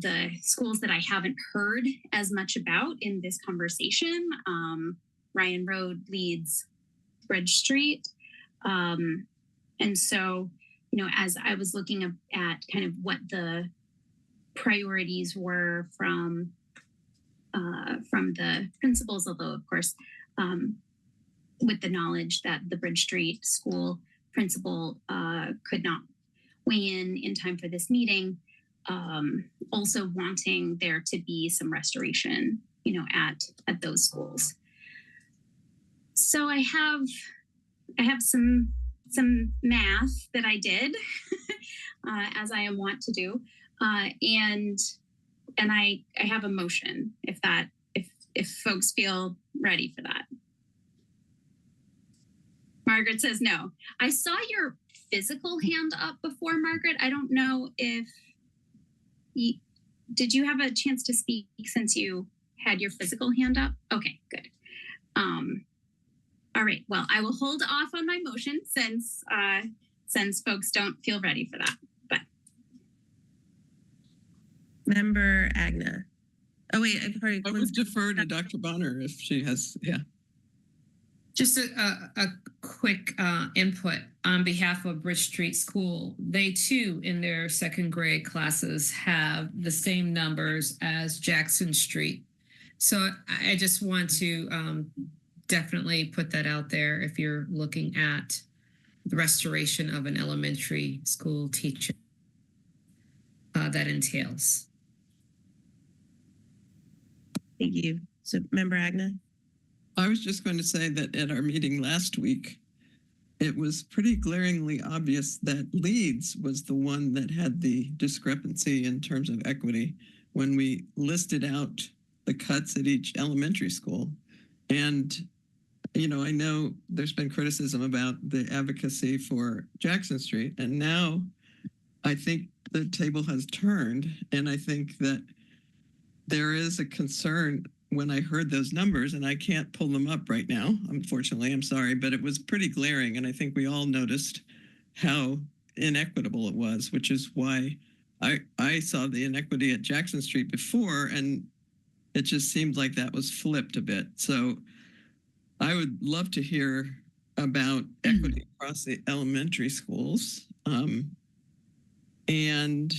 the schools that I haven't heard as much about in this conversation. Ryan Road, Leeds, Bridge Street. And so, you know, as I was looking at kind of what the priorities were from the principals, although of course, with the knowledge that the Bridge Street school principal could not weigh in time for this meeting, also wanting there to be some restoration, you know, at those schools. So I have some math that I did, as I am wont to do, and I have a motion if folks feel ready for that. Margaret says no. I saw your physical hand up before, Margaret. I don't know if did you have a chance to speak since you had your physical hand up? Okay, good. All right. Well, I will hold off on my motion since folks don't feel ready for that. But Member Agna. Oh wait, I've heard. I would defer to Dr. Bonner if she has, yeah. Just a quick input on behalf of Bridge Street School. They too, in their second grade classes, have the same numbers as Jackson Street. So I just want to definitely put that out there if you're looking at the restoration of an elementary school teacher that entails. Thank you. So, Member Agna? I was just going to say that at our meeting last week, it was pretty glaringly obvious that Leeds was the one that had the discrepancy in terms of equity when we listed out the cuts at each elementary school. And, you know, I know there's been criticism about the advocacy for Jackson Street, and now I think the table has turned, and I think that there is a concern when I heard those numbers, and I can't pull them up right now, unfortunately, I'm sorry, but it was pretty glaring. And I think we all noticed how inequitable it was, which is why I saw the inequity at Jackson Street before, and it just seemed like that was flipped a bit. So I would love to hear about equity across the elementary schools. And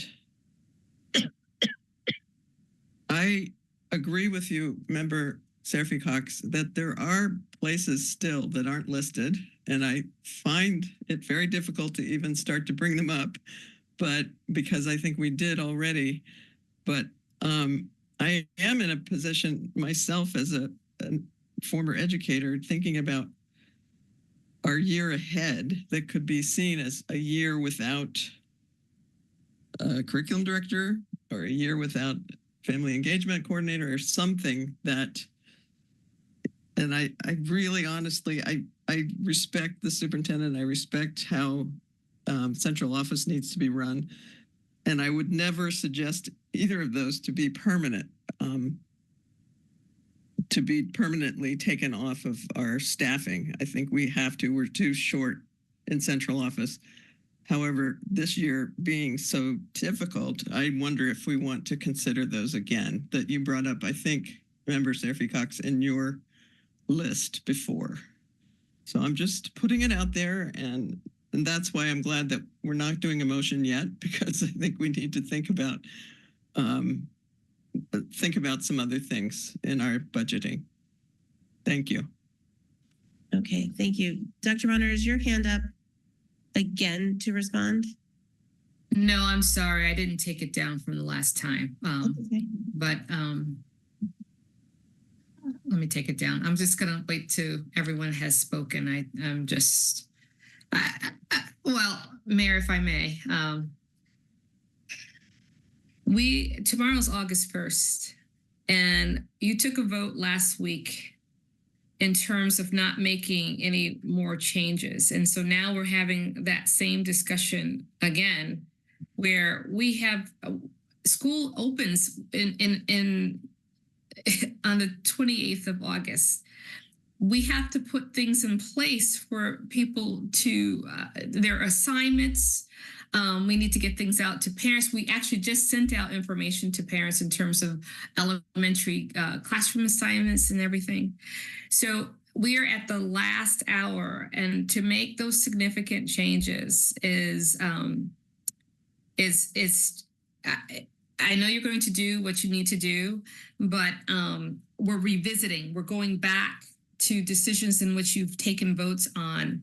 I agree with you, Member Seraphy Cox, that there are places still that aren't listed, and I find it very difficult to even start to bring them up, but because I think we did already. But I am in a position myself as a former educator thinking about our year ahead that could be seen as a year without a curriculum director or a year without family engagement coordinator or something that, and I really honestly, I respect the superintendent. I respect how central office needs to be run. And I would never suggest either of those to be permanent, to be permanently taken off of our staffing. I think we have to, we're too short in central office. However, this year being so difficult, I wonder if we want to consider those again that you brought up, I think, Member Seraphy Cox, in your list before. So I'm just putting it out there, and that's why I'm glad that we're not doing a motion yet, because I think we need to think about some other things in our budgeting. Thank you. Okay, thank you. Dr. Bonner, is your hand up again to respond? No, I'm sorry. I didn't take it down from the last time. Okay. But let me take it down. I'm just going to wait till everyone has spoken. I'm just, well, Mayor, if I may, tomorrow's August 1st, and you took a vote last week in terms of not making any more changes. And so now we're having that same discussion again, where we have school opens in on the 28th of August. We have to put things in place for people to their assignments. We need to get things out to parents. We actually just sent out information to parents in terms of elementary classroom assignments and everything. So we are at the last hour, and to make those significant changes is I know you're going to do what you need to do, but we're revisiting. We're going back to decisions in which you've taken votes on,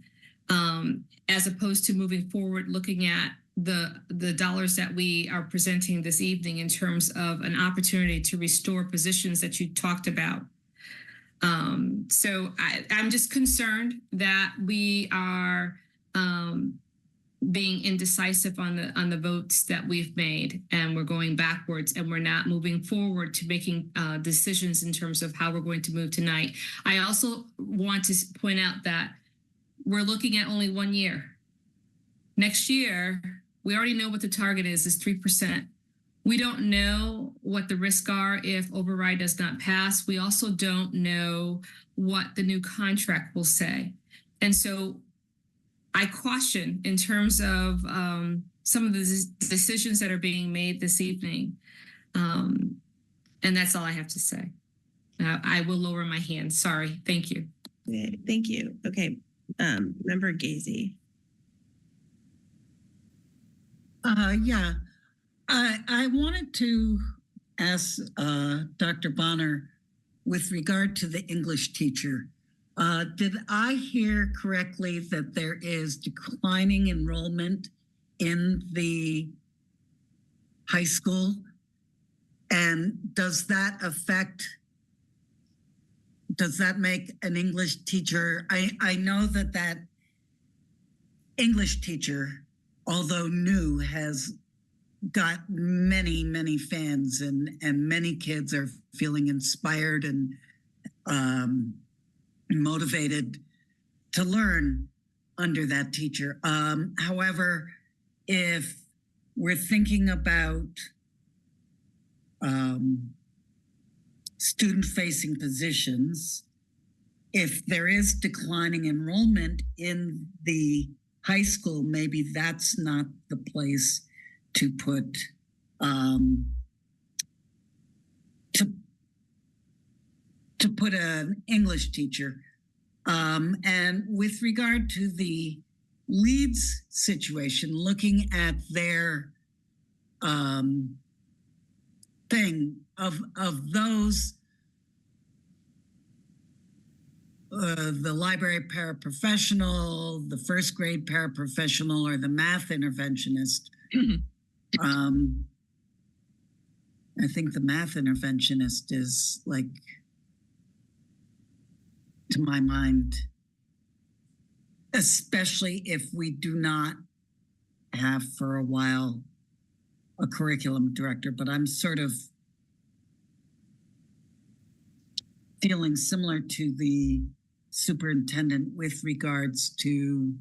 as opposed to moving forward, looking at the dollars that we are presenting this evening in terms of an opportunity to restore positions that you talked about. So I'm just concerned that we are being indecisive on the votes that we've made, and we're going backwards, and we're not moving forward to making decisions in terms of how we're going to move tonight. I also want to point out that we're looking at only 1 year. Next year, we already know what the target is 3%. We don't know what the risks are if override does not pass. We also don't know what the new contract will say. And so I caution in terms of some of the decisions that are being made this evening. And that's all I have to say. I will lower my hand. Sorry. Thank you. Okay, thank you. Okay, Member Gazy. Yeah, I wanted to ask Dr. Bonner with regard to the English teacher. Did I hear correctly that there is declining enrollment in the high school? And does that make an English teacher? I know that English teacher, although new, has got many fans, and many kids are feeling inspired and motivated to learn under that teacher. However, if we're thinking about student-facing positions, if there is declining enrollment in the high school, maybe that's not the place to put to put an English teacher. And with regard to the Leeds situation, looking at their thing of those, the library paraprofessional, the first grade paraprofessional, or the math interventionist. I think the math interventionist is, like, to my mind, especially if we do not have for a while a curriculum director, but I'm sort of feeling similar to the superintendent with regards to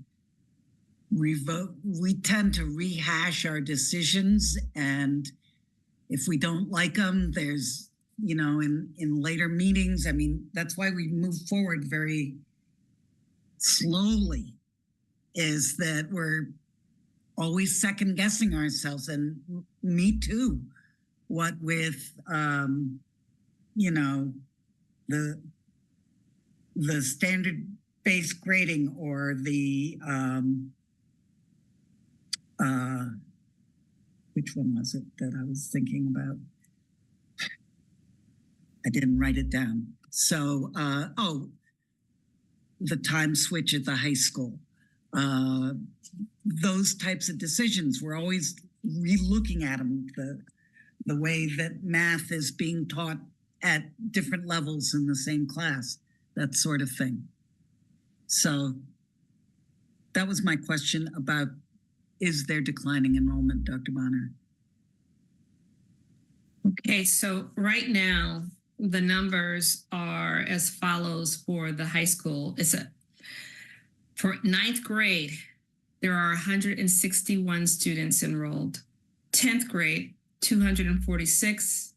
we tend to rehash our decisions, and if we don't like them, there's, in later meetings, I mean, that's why we move forward very slowly, is that we're always second guessing ourselves. And me too, what with the standard based grading, or the which one was it that I was thinking about? I didn't write it down. So, the time switch at the high school. Those types of decisions, we're always re-looking at them. The way that math is being taught at different levels in the same class, that sort of thing. So that was my question about, is there declining enrollment, Dr. Bonner? Okay, so right now, the numbers are as follows for the high school. For ninth grade, there are 161 students enrolled. 10th grade, 246.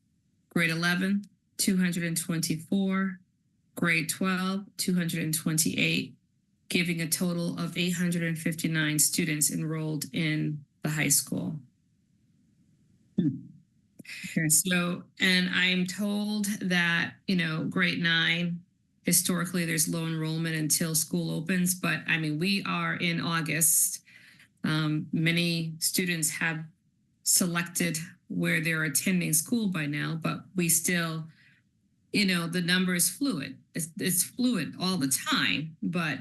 Grade 11, 224. Grade 12, 228, giving a total of 859 students enrolled in the high school. Okay. So, and I'm told that, grade 9, historically there's low enrollment until school opens, but I mean, we are in August. Many students have selected where they're attending school by now, but we still, the number is fluid. It's fluid all the time, but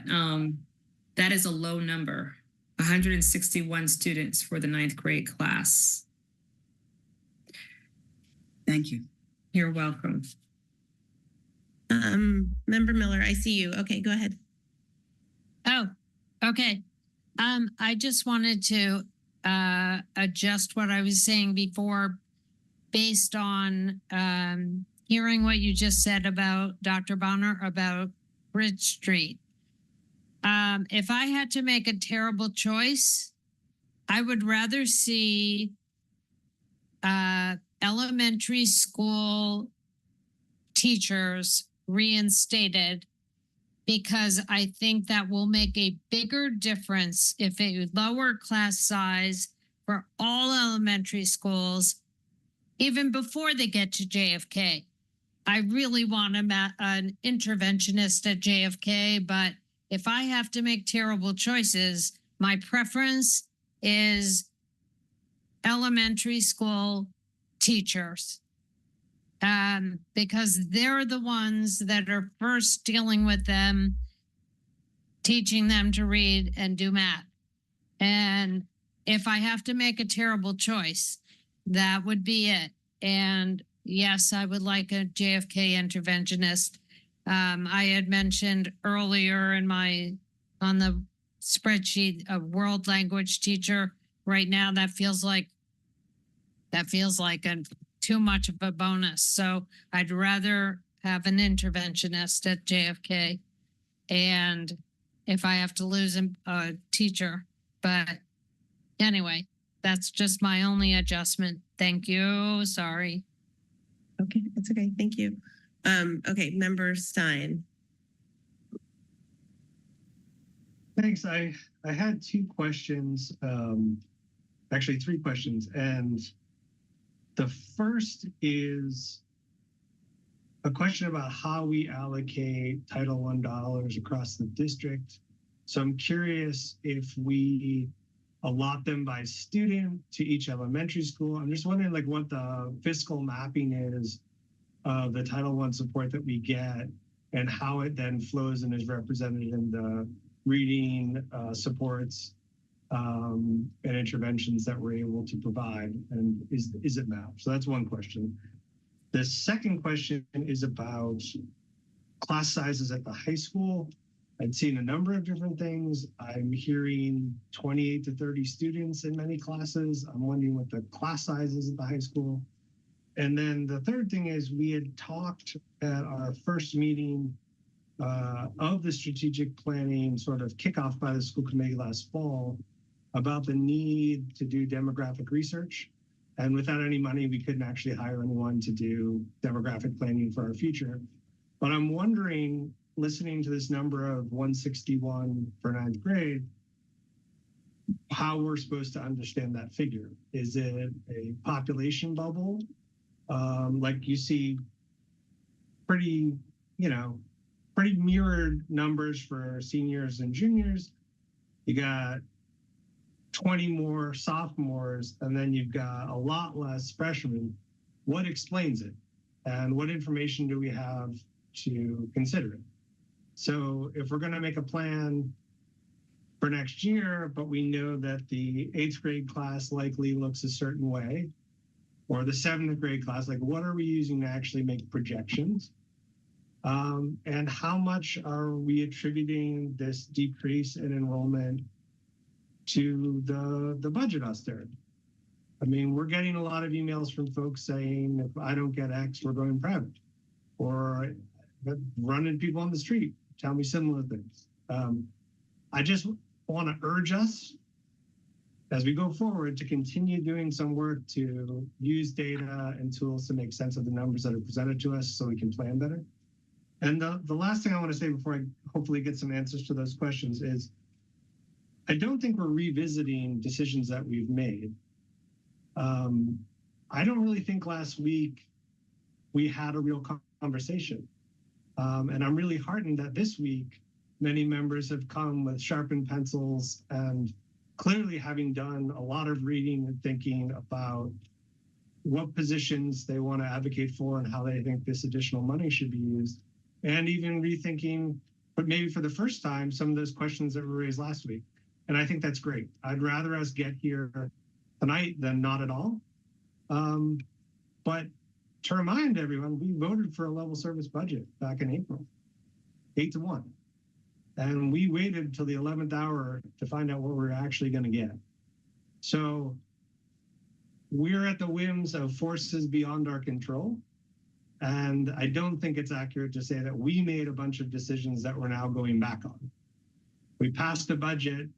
that is a low number. 161 students for the 9th grade class. Thank you. You're welcome. Member Miller, I see you. Okay, go ahead. Oh, okay. I just wanted to adjust what I was saying before based on hearing what you just said about Dr. Bonner about Bridge Street. If I had to make a terrible choice, I would rather see elementary school teachers reinstated, because I think that will make a bigger difference if a lower class size for all elementary schools, even before they get to JFK. I really want an interventionist at JFK, but if I have to make terrible choices, my preference is elementary school teachers. Because they're the ones that are first dealing with them, teaching them to read and do math. And if I have to make a terrible choice, that would be it. And yes, I would like a JFK interventionist. I had mentioned earlier on the spreadsheet a world language teacher. Right now, that feels like too much of a bonus. So I'd rather have an interventionist at JFK. And if I have to lose a teacher, but anyway, that's just my only adjustment. Thank you. Sorry. Okay, that's okay. Thank you. Okay, Member Stein. Thanks. I had two questions, actually three questions. And the first is a question about how we allocate Title I dollars across the district. So I'm curious if we allot them by student to each elementary school. I'm just wondering like what the fiscal mapping is of the Title I support that we get and how it then flows and is represented in the reading supports and interventions that we're able to provide, and is it mapped? So that's one question. The second question is about class sizes at the high school. I've seen a number of different things. I'm hearing 28 to 30 students in many classes. I'm wondering what the class size is at the high school. And then the third thing is we had talked at our first meeting of the strategic planning sort of kickoff by the school committee last fall about the need to do demographic research. And without any money, we couldn't actually hire anyone to do demographic planning for our future. But I'm wondering, listening to this number of 161 for ninth grade, how we're supposed to understand that figure. Is it a population bubble? Like you see pretty mirrored numbers for seniors and juniors. You got 20 more sophomores, and then you've got a lot less freshmen. What explains it? And what information do we have to consider it? So if we're going to make a plan for next year, but we know that the 8th grade class likely looks a certain way, or the 7th grade class, like what are we using to actually make projections? And how much are we attributing this decrease in enrollment to the budget austerity? I mean, we're getting a lot of emails from folks saying, if I don't get X, we're going private. Or running people on the street, tell me similar things. I just want to urge us as we go forward to continue doing some work to use data and tools to make sense of the numbers that are presented to us so we can plan better. And the last thing I want to say before I hopefully get some answers to those questions is, I don't think we're revisiting decisions that we've made. I don't really think last week we had a real conversation. And I'm really heartened that this week, many members have come with sharpened pencils and clearly having done a lot of reading and thinking about what positions they want to advocate for and how they think this additional money should be used. And even rethinking, but maybe for the first time, some of those questions that were raised last week. And I think that's great. I'd rather us get here tonight than not at all. But to remind everyone, we voted for a level service budget back in April, 8-1. And we waited until the 11th hour to find out what we're actually going to get. So we're at the whims of forces beyond our control. And I don't think it's accurate to say that we made a bunch of decisions that we're now going back on. We passed a budget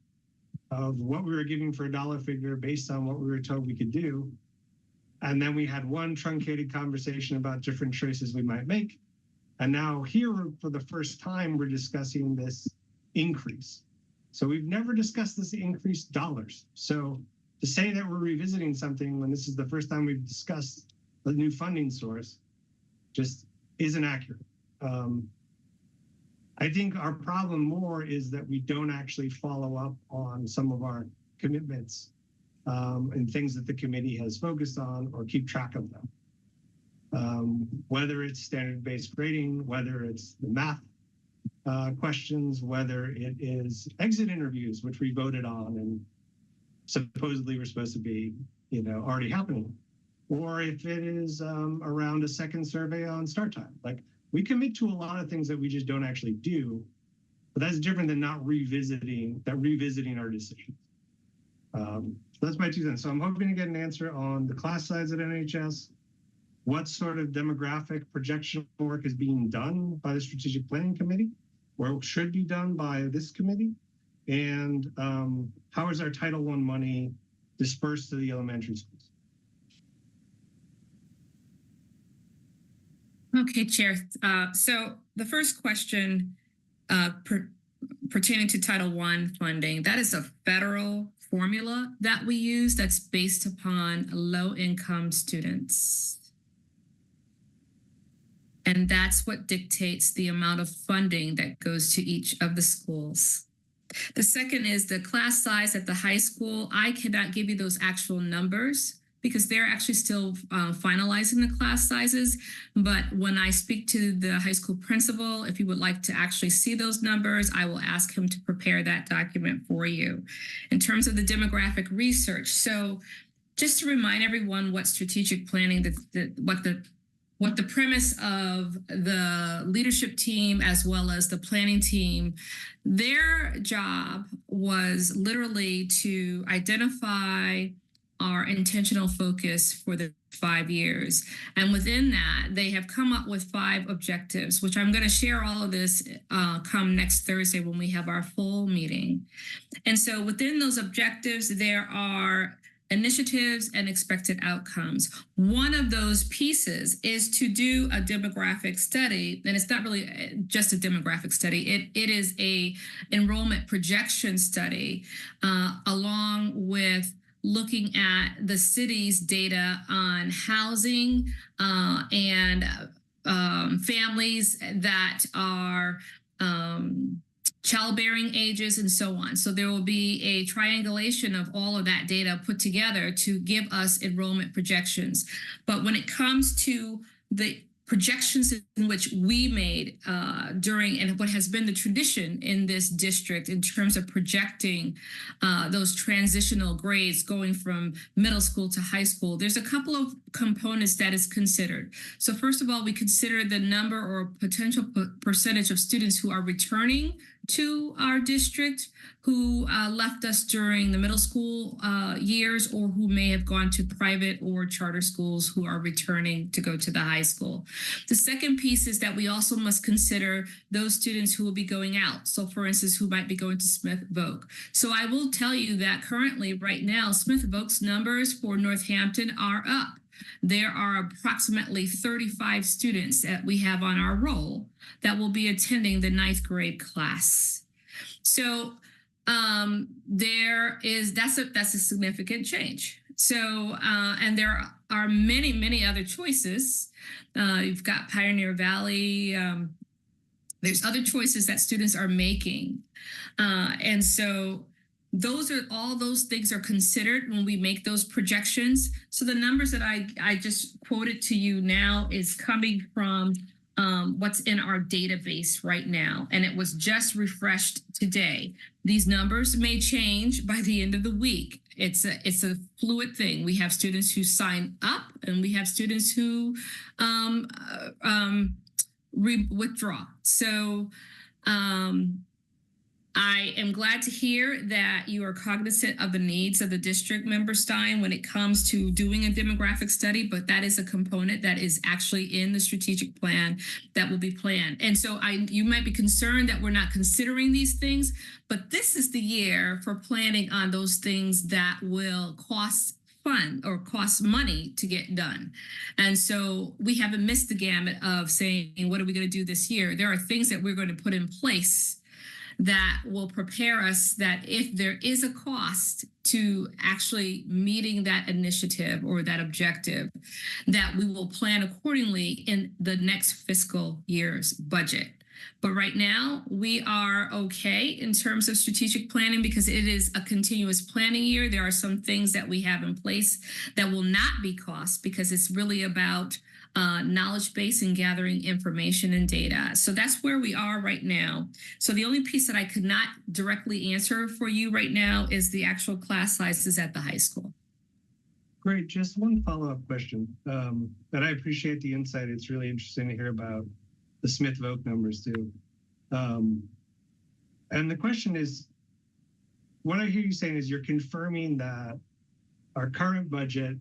of what we were giving for a dollar figure based on what we were told we could do. And then we had one truncated conversation about different choices we might make. And now here for the first time, we're discussing this increase. So we've never discussed this increased dollars. So to say that we're revisiting something when this is the first time we've discussed a new funding source, just isn't accurate. I think our problem more is that we don't actually follow up on some of our commitments and things that the committee has focused on or keep track of them. Whether it's standard-based grading, whether it's the math questions, whether it is exit interviews, which we voted on and supposedly were supposed to be, already happening, or if it is around a second survey on start time. Like, we commit to a lot of things that we just don't actually do, but that's different than not revisiting our decisions. So that's my 2 cents. So I'm hoping to get an answer on the class size at NHS, what sort of demographic projection work is being done by the Strategic Planning Committee, or should be done by this committee, and how is our Title I money dispersed to the elementary schools? Okay, Chair. So the first question pertaining to Title I funding, that is a federal formula that we use that's based upon low-income students. And that's what dictates the amount of funding that goes to each of the schools. The second is the class size at the high school. I cannot give you those actual numbers because they're actually still finalizing the class sizes. But when I speak to the high school principal, if you would like to actually see those numbers, I will ask him to prepare that document for you. In terms of the demographic research, so just to remind everyone what strategic planning, what the premise of the leadership team as well as the planning team, their job was literally to identify our intentional focus for the 5 years. And within that, they have come up with 5 objectives, which I'm going to share all of this come next Thursday when we have our full meeting. And so within those objectives, there are initiatives and expected outcomes. One of those pieces is to do a demographic study, and it's not really just a demographic study. It is a enrollment projection study, along with looking at the city's data on housing and families that are childbearing ages and so on. So there will be a triangulation of all of that data put together to give us enrollment projections. But when it comes to the projections in which we made during and what has been the tradition in this district in terms of projecting those transitional grades going from middle school to high school, there's a couple of components that is considered. So first of all, we consider the number or potential percentage of students who are returning to our district who left us during the middle school years or who may have gone to private or charter schools who are returning to go to the high school. The second piece is that we also must consider those students who will be going out. So for instance, who might be going to Smith Voc. So I will tell you that currently right now, Smith Voc's numbers for Northampton are up. There are approximately 35 students that we have on our roll that will be attending the 9th grade class. So that's a significant change. So and there are many other choices. You've got Pioneer Valley. There's other choices that students are making, and so all those things are considered when we make those projections. So the numbers that I just quoted to you now is coming from what's in our database right now, and it was just refreshed today. These numbers may change by the end of the week. It's a fluid thing. We have students who sign up, and we have students who withdraw. So I am glad to hear that you are cognizant of the needs of the district, Member Stein, when it comes to doing a demographic study, but that is a component that is actually in the strategic plan that will be planned. And so you might be concerned that we're not considering these things, but this is the year for planning on those things that will cost money to get done. And so we haven't missed the gamut of saying, what are we going to do this year? There are things that we're going to put in place that will prepare us that if there is a cost to actually meeting that initiative or that objective, that we will plan accordingly in the next fiscal year's budget. But right now, we are okay in terms of strategic planning because it is a continuous planning year. There are some things that we have in place that will not be cost because it's really about knowledge base and gathering information and data. So that's where we are right now. So the only piece that I could not directly answer for you right now is the actual class sizes at the high school. Great. Just one follow-up question. And I appreciate the insight. It's really interesting to hear about the Smith-Voke numbers too. And the question is, what I hear you saying is you're confirming that our current budget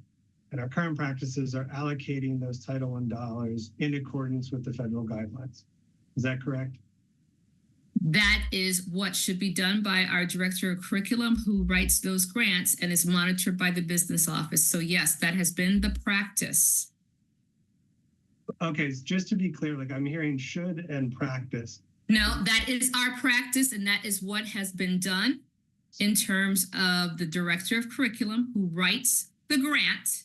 and our current practices are allocating those Title I dollars in accordance with the federal guidelines. Is that correct? That is what should be done by our director of curriculum who writes those grants and is monitored by the business office. So yes, that has been the practice. Okay, just to be clear, like I'm hearing should and practice. No, that is our practice and that is what has been done in terms of the director of curriculum who writes the grant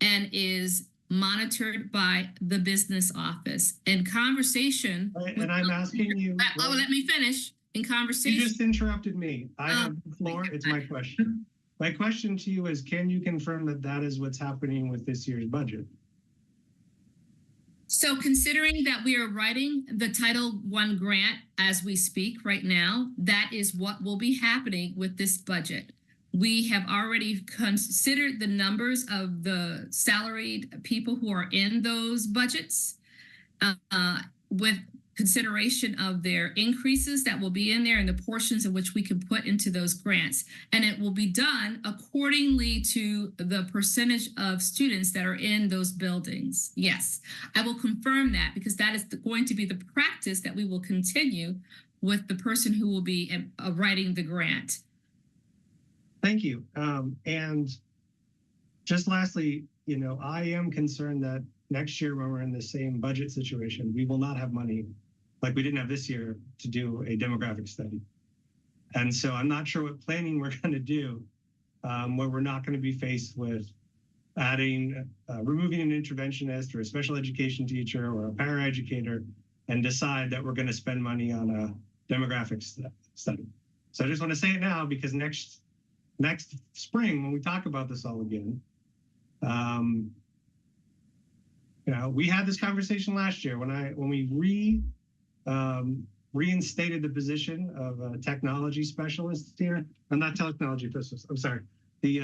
and is monitored by the business office. In conversation, Right, and I'm asking you. let me finish. In conversation, You just interrupted me. I have the floor. It's my question. My question to you is, can you confirm that that is what's happening with this year's budget? so considering that we are writing the Title I grant as we speak right now, that is what will be happening with this budget. We have already considered the numbers of the salaried people who are in those budgets with consideration of their increases that will be in there and the portions of which we can put into those grants. And it will be done accordingly to the percentage of students that are in those buildings. Yes, I will confirm that because that is going to be the practice that we will continue with the person who will be writing the grant. Thank you. And just lastly, you know, I am concerned that next year when we're in the same budget situation, we will not have money like we didn't have this year to do a demographic study. And so I'm not sure what planning we're going to do where we're not going to be faced with adding, removing an interventionist or a special education teacher or a paraeducator and decide that we're going to spend money on a demographic study. So I just want to say it now because next spring when we talk about this all again, you know, we had this conversation last year when we reinstated the position of a technology specialist here. I'm not technology specialist. I'm sorry, the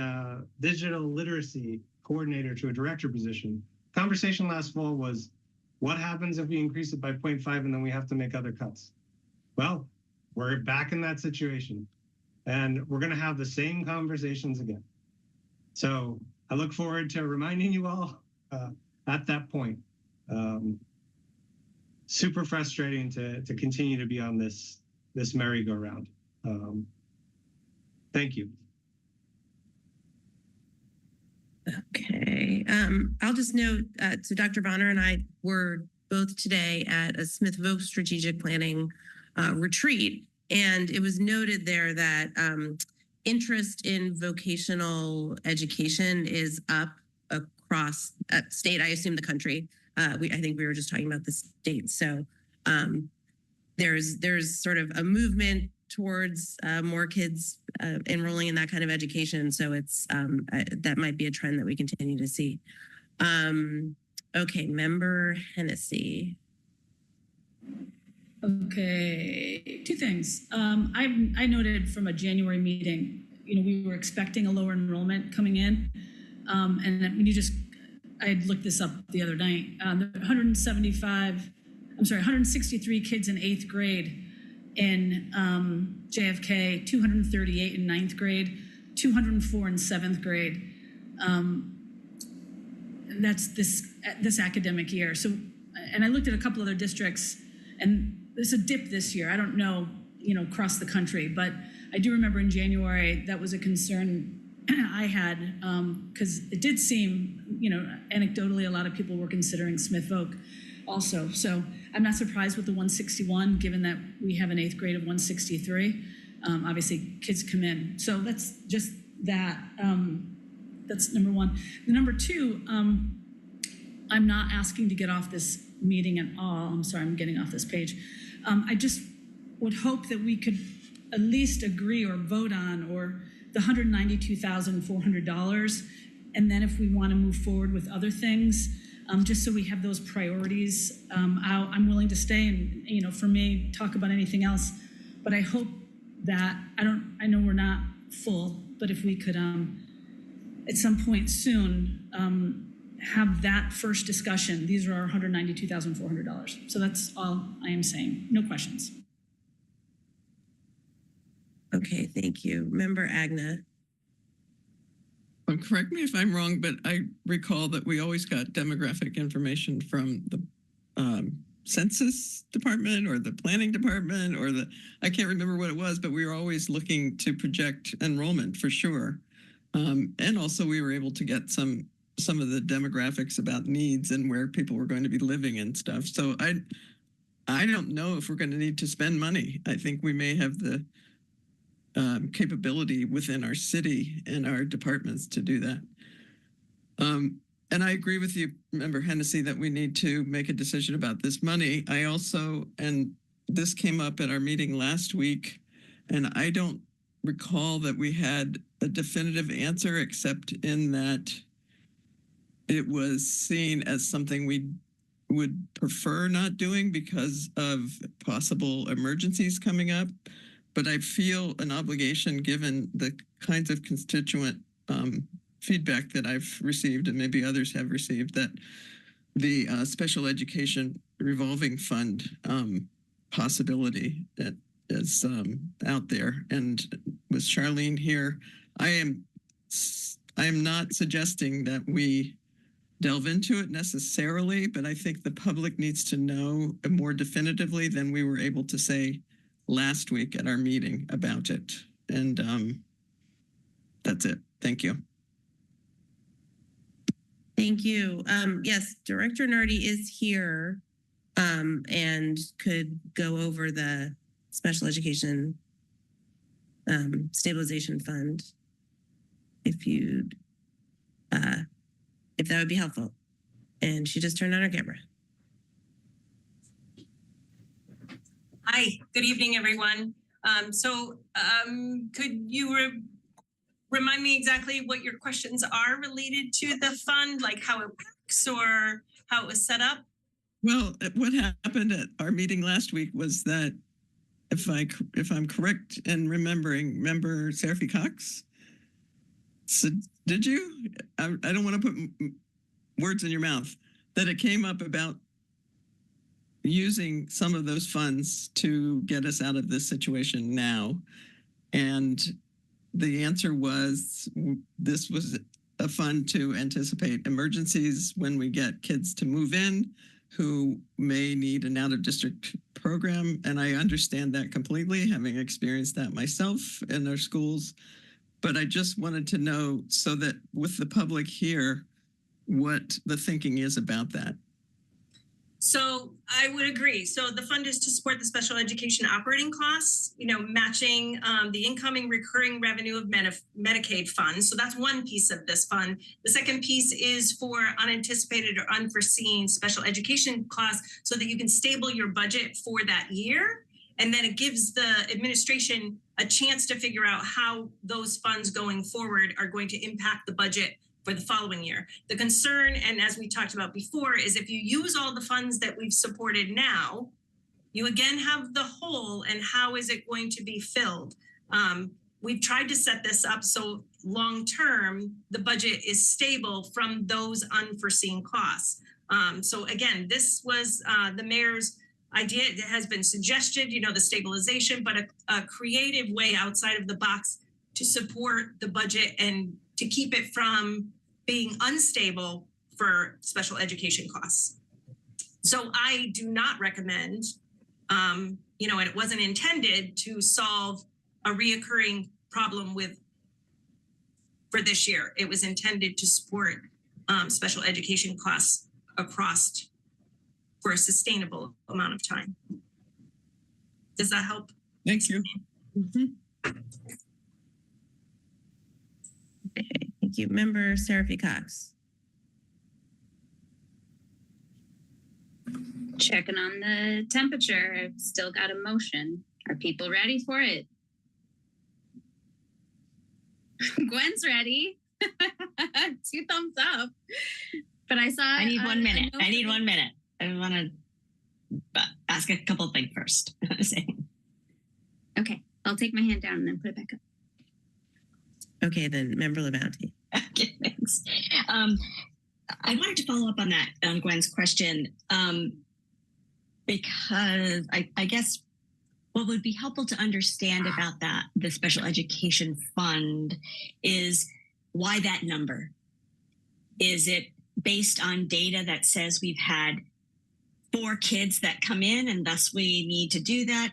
digital literacy coordinator to a director position. Conversation last fall was, what happens if we increase it by 0.5 and then we have to make other cuts? Well, we're back in that situation. And we're going to have the same conversations again. So I look forward to reminding you all at that point. Super frustrating to continue to be on this merry-go-round. Thank you. Okay. I'll just note, so Dr. Bonner and I were both today at a Smith-Voke strategic planning retreat. And it was noted there that interest in vocational education is up across state, I assume the country. I think we were just talking about the state. So there's sort of a movement towards more kids enrolling in that kind of education. So it's that might be a trend that we continue to see. Okay, Member Hennessy. Okay, two things. I noted from a January meeting, you know, we were expecting a lower enrollment coming in. And when you just, I had looked this up the other night. 163 kids in 8th grade in JFK, 238 in 9th grade, 204 in 7th grade. And that's this academic year. So, and I looked at a couple other districts, and there's a dip this year. I don't know, you know, across the country, but I do remember in January that was a concern I had because it did seem, you know, anecdotally, a lot of people were considering Smith-Voke. also. So I'm not surprised with the 161, given that we have an 8th grade of 163. Obviously, kids come in. So that's just that. That's number one. Number two, I'm not asking to get off this meeting at all. I'm sorry, I'm getting off this page. I just would hope that we could at least agree or vote on or the $192,400. And then if we want to move forward with other things, just so we have those priorities, I'm willing to stay and, you know, for me, talk about anything else. But I hope that, I know we're not full, but if we could, at some point soon, have that first discussion. These are our $192,400. So that's all I am saying. No questions. Okay, thank you. Member Agna. Correct me if I'm wrong, but I recall that we always got demographic information from the census department or the planning department or I can't remember what it was, but we were always looking to project enrollment for sure. And also we were able to get some of the demographics about needs and where people were going to be living and stuff. So I don't know if we're going to need to spend money. I think we may have the capability within our city and our departments to do that. And I agree with you, Member Hennessy, that we need to make a decision about this money. I also, and this came up at our meeting last week, and I don't recall that we had a definitive answer except in that it was seen as something we would prefer not doing because of possible emergencies coming up. But I feel an obligation, given the kinds of constituent feedback that I've received and maybe others have received, that the special education revolving fund possibility that is out there. And with Charlene here, I am not suggesting that we delve into it necessarily, but I think the public needs to know more definitively than we were able to say last week at our meeting about it. And that's it. Thank you. Thank you. Yes, Director Nardi is here and could go over the special education stabilization fund if that would be helpful. And she just turned on her camera. Hi, good evening, everyone. Could you remind me exactly what your questions are related to the fund, like how it works or how it was set up? Well, what happened at our meeting last week was that, if I'm correct in remembering, Member Seraphy Cox, so did you? I don't want to put words in your mouth. That it came up about using some of those funds to get us out of this situation now. And the answer was this was a fund to anticipate emergencies when we get kids to move in who may need an out-of-district program. And I understand that completely, having experienced that myself in our schools. But I just wanted to know, so that with the public here, what the thinking is about that. So I would agree. So the fund is to support the special education operating costs, matching the incoming recurring revenue of Medicaid funds. So that's one piece of this fund. The second piece is for unanticipated or unforeseen special education costs so that you can stable your budget for that year. And then it gives the administration a chance to figure out how those funds going forward are going to impact the budget for the following year. The concern, and as we talked about before, is if you use all the funds that we've supported now, you again have the hole, and how is it going to be filled? We've tried to set this up so long-term, the budget is stable from those unforeseen costs. So again, this was the mayor's idea. It has been suggested, the stabilization, but a creative way outside of the box to support the budget and to keep it from being unstable for special education costs. So I do not recommend, and it wasn't intended to solve a reoccurring problem for this year. It was intended to support special education costs across for a sustainable amount of time. Does that help? Thank you. Okay, thank you. Member Seraphy Cox. Checking on the temperature. I've still got a motion. Are people ready for it? Gwen's ready. 2 thumbs up. But I saw. I need 1 minute. a note I need that- 1 minute. I want to ask a couple of things first. Okay, I'll take my hand down and then put it back up. Okay, then Member LaBounty. Okay, thanks. I wanted to follow up on that, on Gwen's question, because I guess what would be helpful to understand about that, the special education fund, is why that number? Is it based on data that says we've had 4 kids that come in and thus we need to do that?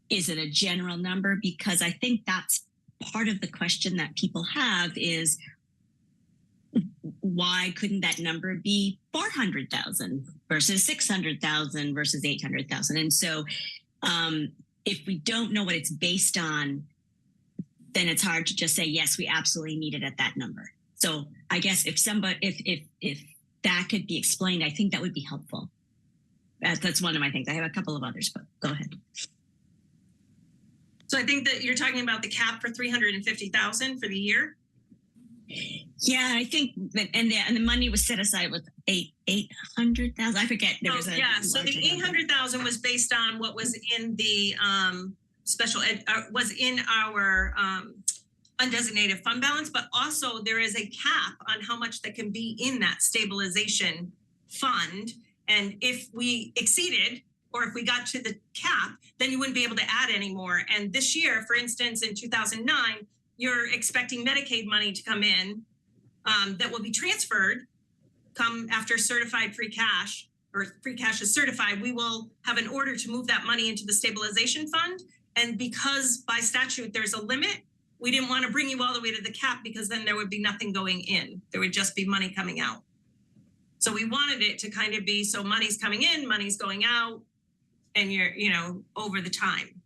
Is it a general number? Because I think that's part of the question that people have is, why couldn't that number be 400,000 versus 600,000 versus 800,000? And so if we don't know what it's based on, then it's hard to just say, yes, we absolutely need it at that number. So I guess if that could be explained, I think that would be helpful. That's one of my things. I have a couple of others, but go ahead. So I think that you're talking about the cap for 350,000 for the year. Yeah, I think that, and the money was set aside with 800,000. I forget. There was a So the larger number. 800,000 was based on what was in the special ed, was in our undesignated fund balance, but also there is a cap on how much that can be in that stabilization fund. And if we exceeded, or if we got to the cap, then you wouldn't be able to add any more. And this year, for instance, in 2009, you're expecting Medicaid money to come in that will be transferred come after certified free cash, or free cash is certified. We will have an order to move that money into the stabilization fund. And because by statute there's a limit, we didn't want to bring you all the way to the cap, because then there would be nothing going in. There would just be money coming out. So we wanted it to kind of be, so money's coming in, money's going out, and you're, over the time.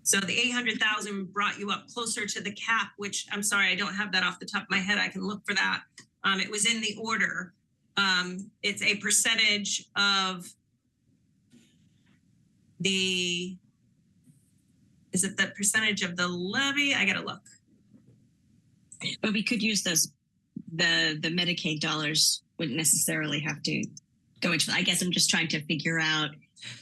So the 800,000 brought you up closer to the cap, which I'm sorry, I don't have that off the top of my head. I can look for that. It was in the order. It's a percentage of the, is it the percentage of the levy? I gotta look. But we could use those, the Medicaid dollars wouldn't necessarily have to go into, I guess I'm just trying to figure out.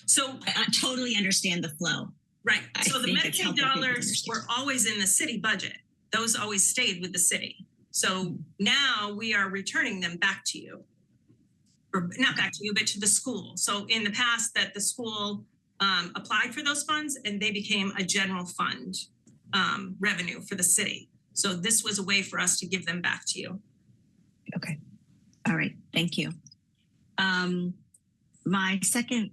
So I totally understand the flow. Right. I So the think it's Medicaid helpful for people to dollars understand. were always in the city budget. Those always stayed with the city. So now we are returning them back to you. Or not back to you, but to the school. So in the past that the school applied for those funds and they became a general fund revenue for the city. So this was a way for us to give them back to you. Okay. All right. Thank you. My second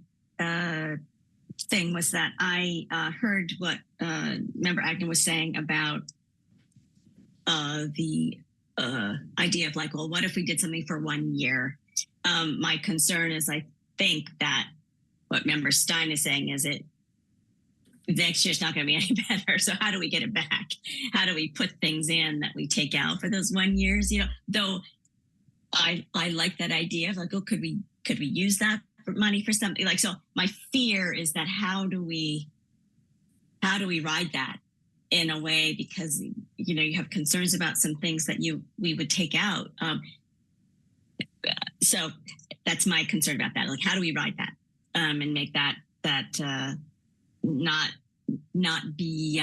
thing was that I heard what Member Agnew was saying about the idea of like, well, what if we did something for 1 year? My concern is I think that what Member Stein is saying is it next year's not going to be any better. So how do we get it back? How do we put things in that we take out for those 1 years? Though I like that idea of like, oh, could we use that money for something like, so my fear is that how do we ride that in a way, because you have concerns about some things that we would take out. So that's my concern about that. Like, how do we ride that and make that not be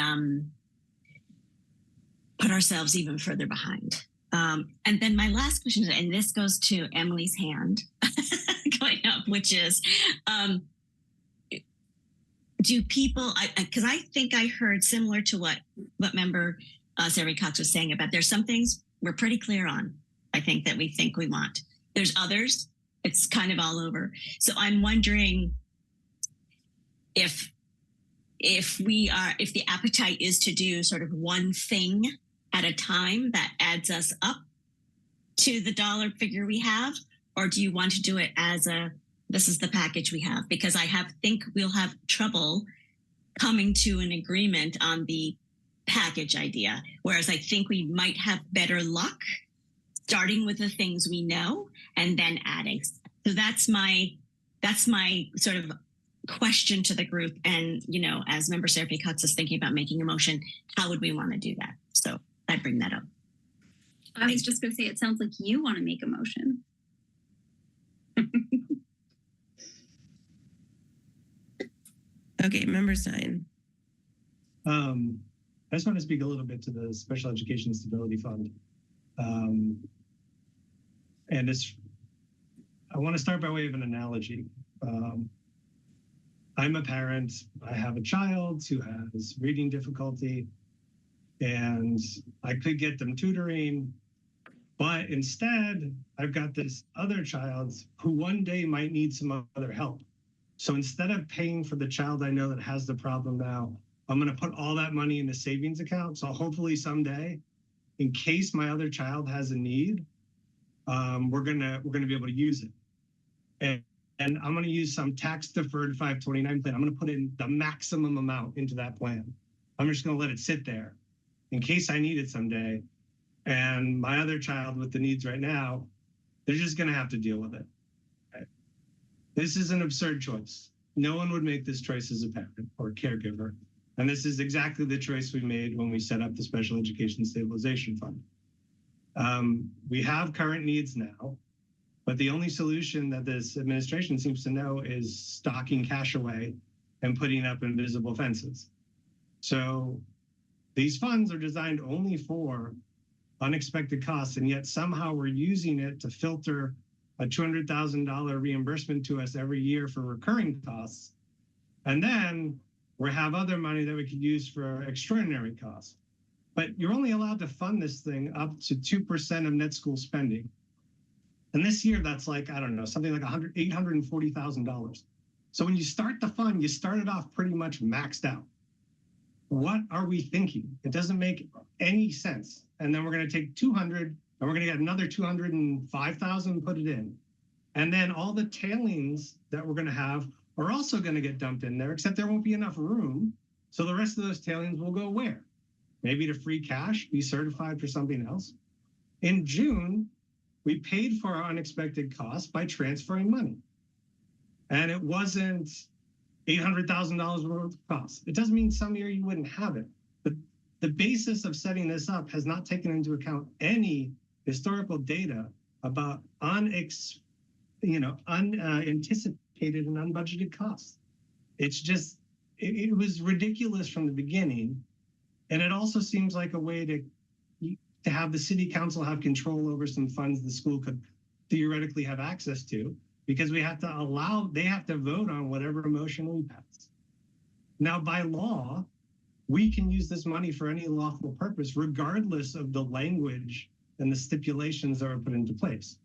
put ourselves even further behind. And then my last question is, and this goes to Emily's hand going up, which is, do people, because I think I heard similar to what Member Sarah Cox was saying about there's some things we're pretty clear on, I think, that we think we want. There's others, it's kind of all over. So I'm wondering if the appetite is to do sort of one thing at a time that adds us up to the dollar figure we have, or do you want to do it as this is the package we have? Because I think we'll have trouble coming to an agreement on the package idea. Whereas I think we might have better luck starting with the things we know and then adding. So that's my sort of question to the group. And, as Member Seraphy Cox is thinking about making a motion, how would we want to do that? So I bring that up. I was just going to say, it sounds like you want to make a motion. Okay, Member Stein. I just want to speak a little bit to the Special Education Stability Fund. And I want to start by way of an analogy. I'm a parent. I have a child who has reading difficulty, and I could get them tutoring, but instead I've got this other child who one day might need some other help. So instead of paying for the child I know that has the problem now, I'm going to put all that money in the savings account. So hopefully someday, in case my other child has a need, we're gonna be able to use it. And I'm going to use some tax deferred 529 plan. I'm going to put in the maximum amount into that plan. I'm just going to let it sit there in case I need it someday. And my other child with the needs right now, they're just going to have to deal with it. Okay? This is an absurd choice. No one would make this choice as a parent or caregiver. And this is exactly the choice we made when we set up the Special Education Stabilization Fund. We have current needs now, but the only solution that this administration seems to know is stocking cash away and putting up invisible fences. So these funds are designed only for unexpected costs, and yet somehow we're using it to filter a $200,000 reimbursement to us every year for recurring costs. And then we have other money that we could use for extraordinary costs. But you're only allowed to fund this thing up to 2% of net school spending. And this year, that's like, I don't know, something like $840,000. So when you start the fund, you start it off pretty much maxed out. What are we thinking? It doesn't make any sense. And then we're going to take 200 and we're going to get another 205,000, put it in. And then all the tailings that we're going to have are also going to get dumped in there, except there won't be enough room. So the rest of those tailings will go where? Maybe to free cash, be certified for something else. In June, we paid for our unexpected costs by transferring money. And it wasn't $800,000 worth of costs. It doesn't mean some year you wouldn't have it. But the basis of setting this up has not taken into account any historical data about unanticipated and unbudgeted costs. It's just, it was ridiculous from the beginning. And it also seems like a way to have the city council have control over some funds the school could theoretically have access to, because they have to vote on whatever motion we pass. Now, by law, we can use this money for any lawful purpose, regardless of the language and the stipulations that are put into place.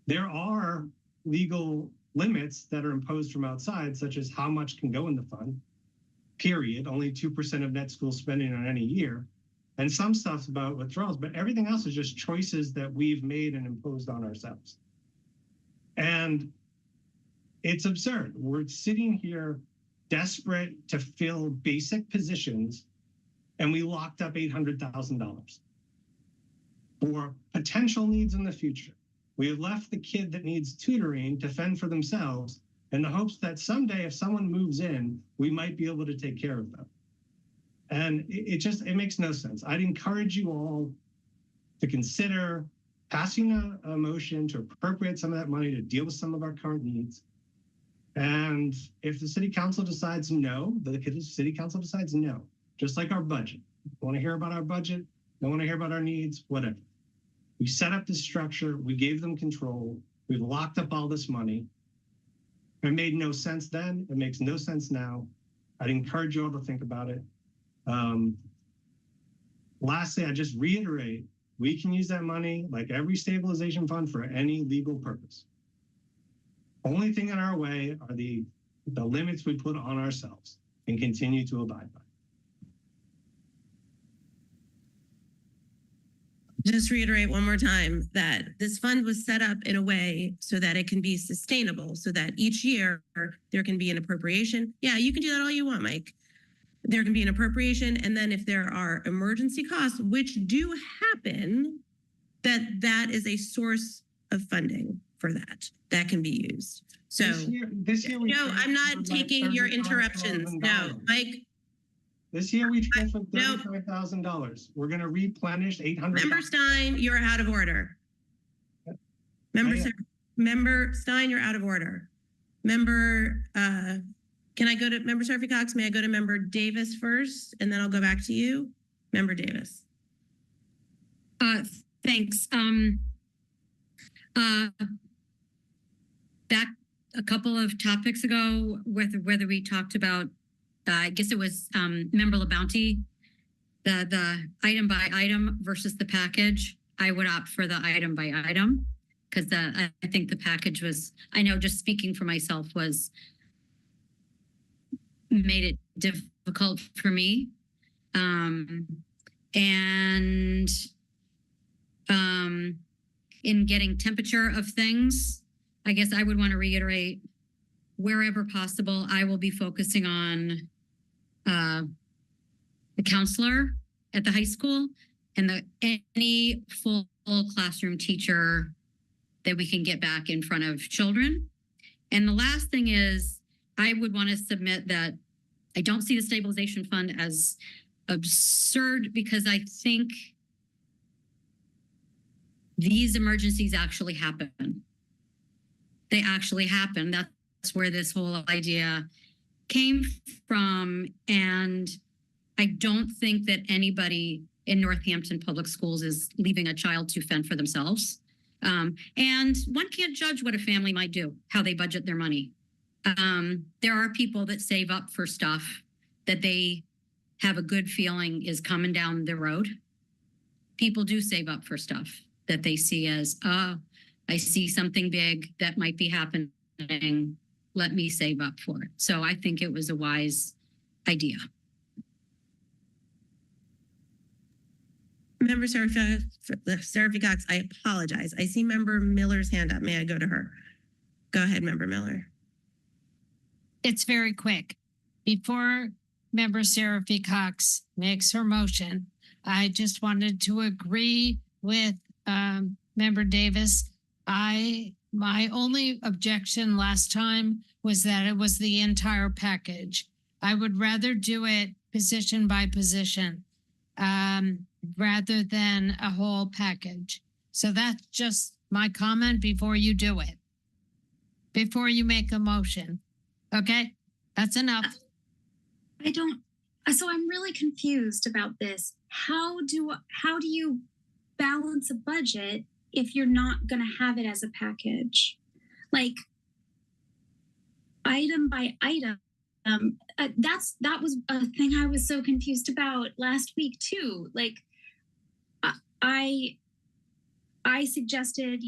There are legal limits that are imposed from outside, such as how much can go in the fund, period, only 2% of net school spending on any year. And some stuff's about withdrawals, but everything else is just choices that we've made and imposed on ourselves. And it's absurd. We're sitting here desperate to fill basic positions, and we locked up $800,000 for potential needs in the future. We have left the kid that needs tutoring to fend for themselves in the hopes that someday if someone moves in, we might be able to take care of them. And it makes no sense. I'd encourage you all to consider passing a motion to appropriate some of that money to deal with some of our current needs. And if the city council decides no, the city council decides no, just like our budget. Want to hear about our budget? Don't want to hear about our needs? Whatever. We set up this structure. We gave them control. We've locked up all this money. It made no sense then. It makes no sense now. I'd encourage you all to think about it. Lastly, I just reiterate, we can use that money like every stabilization fund for any legal purpose. Only thing in our way are the limits we put on ourselves and continue to abide by. just reiterate one more time that this fund was set up in a way so that it can be sustainable, so that each year there can be an appropriation. Yeah, you can do that all you want, Mike. There can be an appropriation, and then if there are emergency costs, which do happen, that is a source of funding for that can be used. So this year we no, I'm not transferred like taking your interruptions. No, $35,000. Mike. This year we transferred No. $35,000. We're going to replenish 800. Member Stein, you're out of order. Member Stein, you're out of order. Member, can I go to Member Seraphy Cox? May I go to Member Davis first, and then I'll go back to you, Member Davis. Thanks. Back a couple of topics ago, whether we talked about, I guess it was Member LaBounty, the item by item versus the package. I would opt for the item by item because I think the package was, I know just speaking for myself, made it difficult for me. In getting temperature of things, I guess I would want to reiterate, wherever possible, I will be focusing on the counselor at the high school and any full classroom teacher that we can get back in front of children. And the last thing is, I would want to submit that I don't see the stabilization fund as absurd because I think these emergencies actually happen. They actually happen. That's where this whole idea came from. And I don't think that anybody in Northampton Public Schools is leaving a child to fend for themselves. And one can't judge what a family might do, how they budget their money. There are people that save up for stuff that they have a good feeling is coming down the road. People do save up for stuff that they see as, I see something big that might be happening. Let me save up for it. So I think it was a wise idea. Member Seraphy Cox, I apologize. I see Member Miller's hand up. May I go to her? Go ahead, Member Miller. It's very quick. Before Member Seraphy Cox makes her motion, I just wanted to agree with Member Davis. My only objection last time was that it was the entire package. I would rather do it position by position rather than a whole package. So that's just my comment before you do it. Before you make a motion. Okay, that's enough. So I'm really confused about this. How do you balance a budget if you're not going to have it as a package? Like item by item. That was a thing I was so confused about last week too. Like I suggested,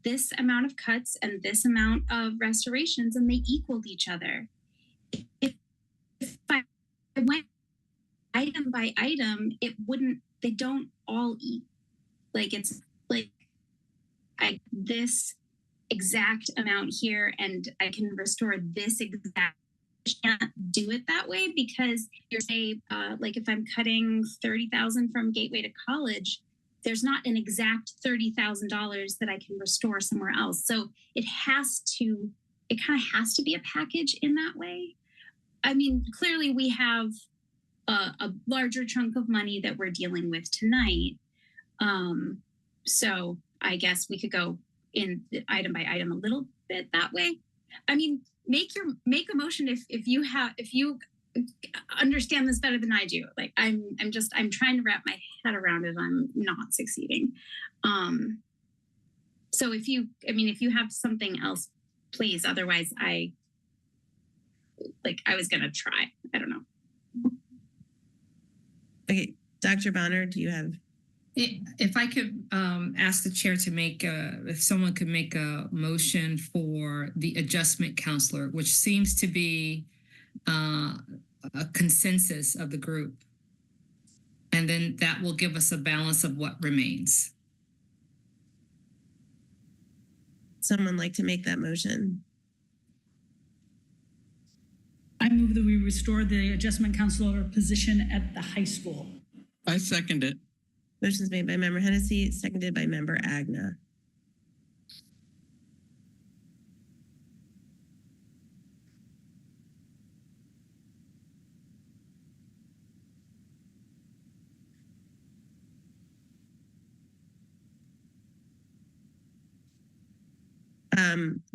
this amount of cuts and this amount of restorations, and they equaled each other. If I went item by item, they don't all eat. Like it's like this exact amount here, and I can restore this exact. I can't do it that way because you're saying, like if I'm cutting $30,000 from Gateway to College, there's not an exact $30,000 that I can restore somewhere else. So it kind of has to be a package in that way. I mean, clearly we have a larger chunk of money that we're dealing with tonight. So I guess we could go in item by item a little bit that way. I mean, make a motion if you understand this better than I do. Like I'm trying to wrap my head around it. I'm not succeeding. So if you have something else, please. Otherwise, I was gonna try. I don't know. Okay, Dr. Bonner, do you have? If I could ask the chair to if someone could make a motion for the adjustment counselor, which seems to be a consensus of the group. And then that will give us a balance of what remains. Someone like to make that motion? I move that we restore the adjustment counselor position at the high school. I second it. Motion's made by member Hennessy, seconded by member Agna.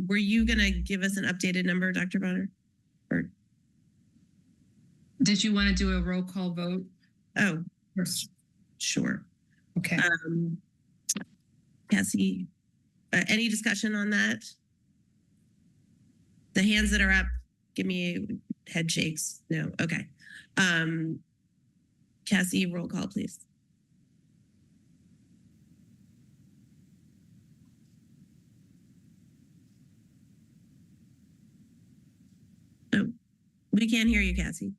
Were you gonna give us an updated number, Dr. Bonner? Or Did you want to do a roll call vote? oh, First? sure. Okay. Cassie, any discussion on that? The hands that are up, give me head shakes. No, okay. Cassie, roll call, please. Oh, we can't hear you, Cassie.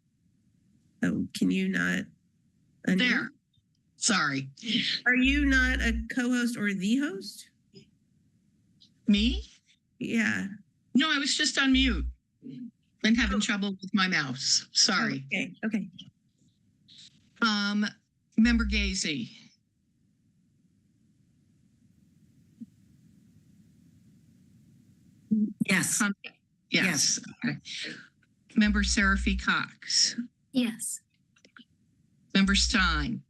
Oh, can you not? unmute? There. Sorry. Are you not a co-host or the host? Me? Yeah. No, I was just on mute. Been having trouble with my mouse. Sorry. Okay. Okay. Member Gazy. Yes. Yes. Okay. Member Seraphy Cox. Yes. Member Stein.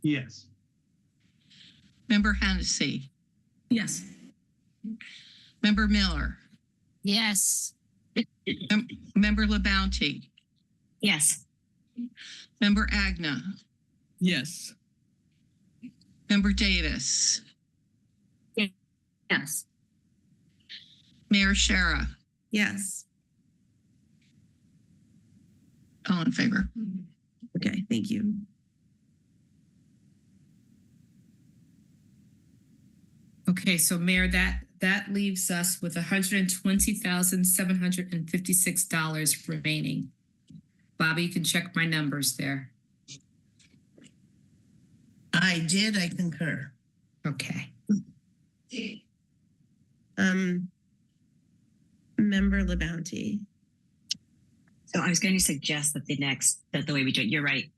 Yes. Member Hennessy. Yes. Member Miller. Yes. Member LaBounty. Yes. Member Agna. Yes. Member Davis. Yes. Mayor Shara. Yes. All in favor. Okay. Thank you. Okay, so Mayor, that leaves us with $120,756 remaining. Bobby, you can check my numbers there. I did. I concur. Okay. Member LaBounty. So I was going to suggest that the way we do it, you're right,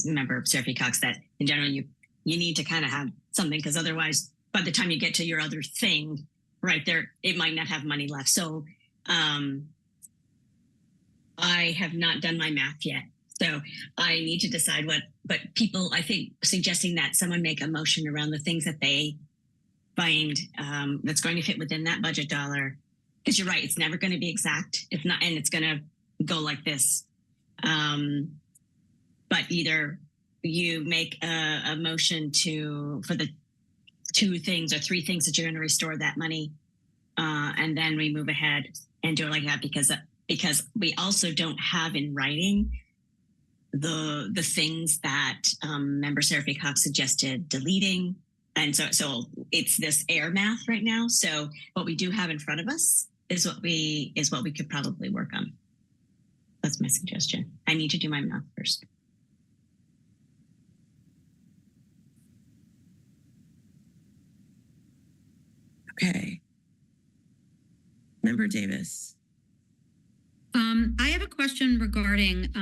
member Seraphy Cox, that in general you need to kind of have something, because otherwise by the time you get to your other thing right there, it might not have money left. So I have not done my math yet. So I need to decide but people, I think suggesting that someone make a motion around the things that they find that's going to fit within that budget dollar. Because you're right, it's never going to be exact. It's not, and it's going to go like this. But either you make a motion for the 2 things or 3 things that you're going to restore that money, and then we move ahead and do it like that, because we also don't have in writing the things that member Seraphy Cox suggested deleting. And so it's this air math right now. So what we do have in front of us is what we could probably work on. That's my suggestion. I need to do my math first. Okay. Member Davis. I have a question regarding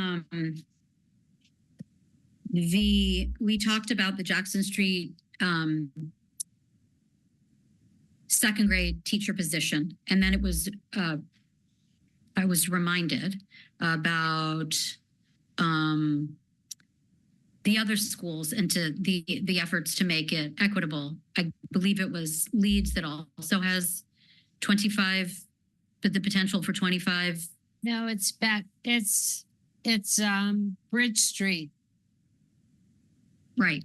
we talked about the Jackson Street second grade teacher position, and then it was I was reminded about the other schools and to the efforts to make it equitable. I believe it was Leeds that also has 25, but the potential for 25. No, it's Bridge Street. Right.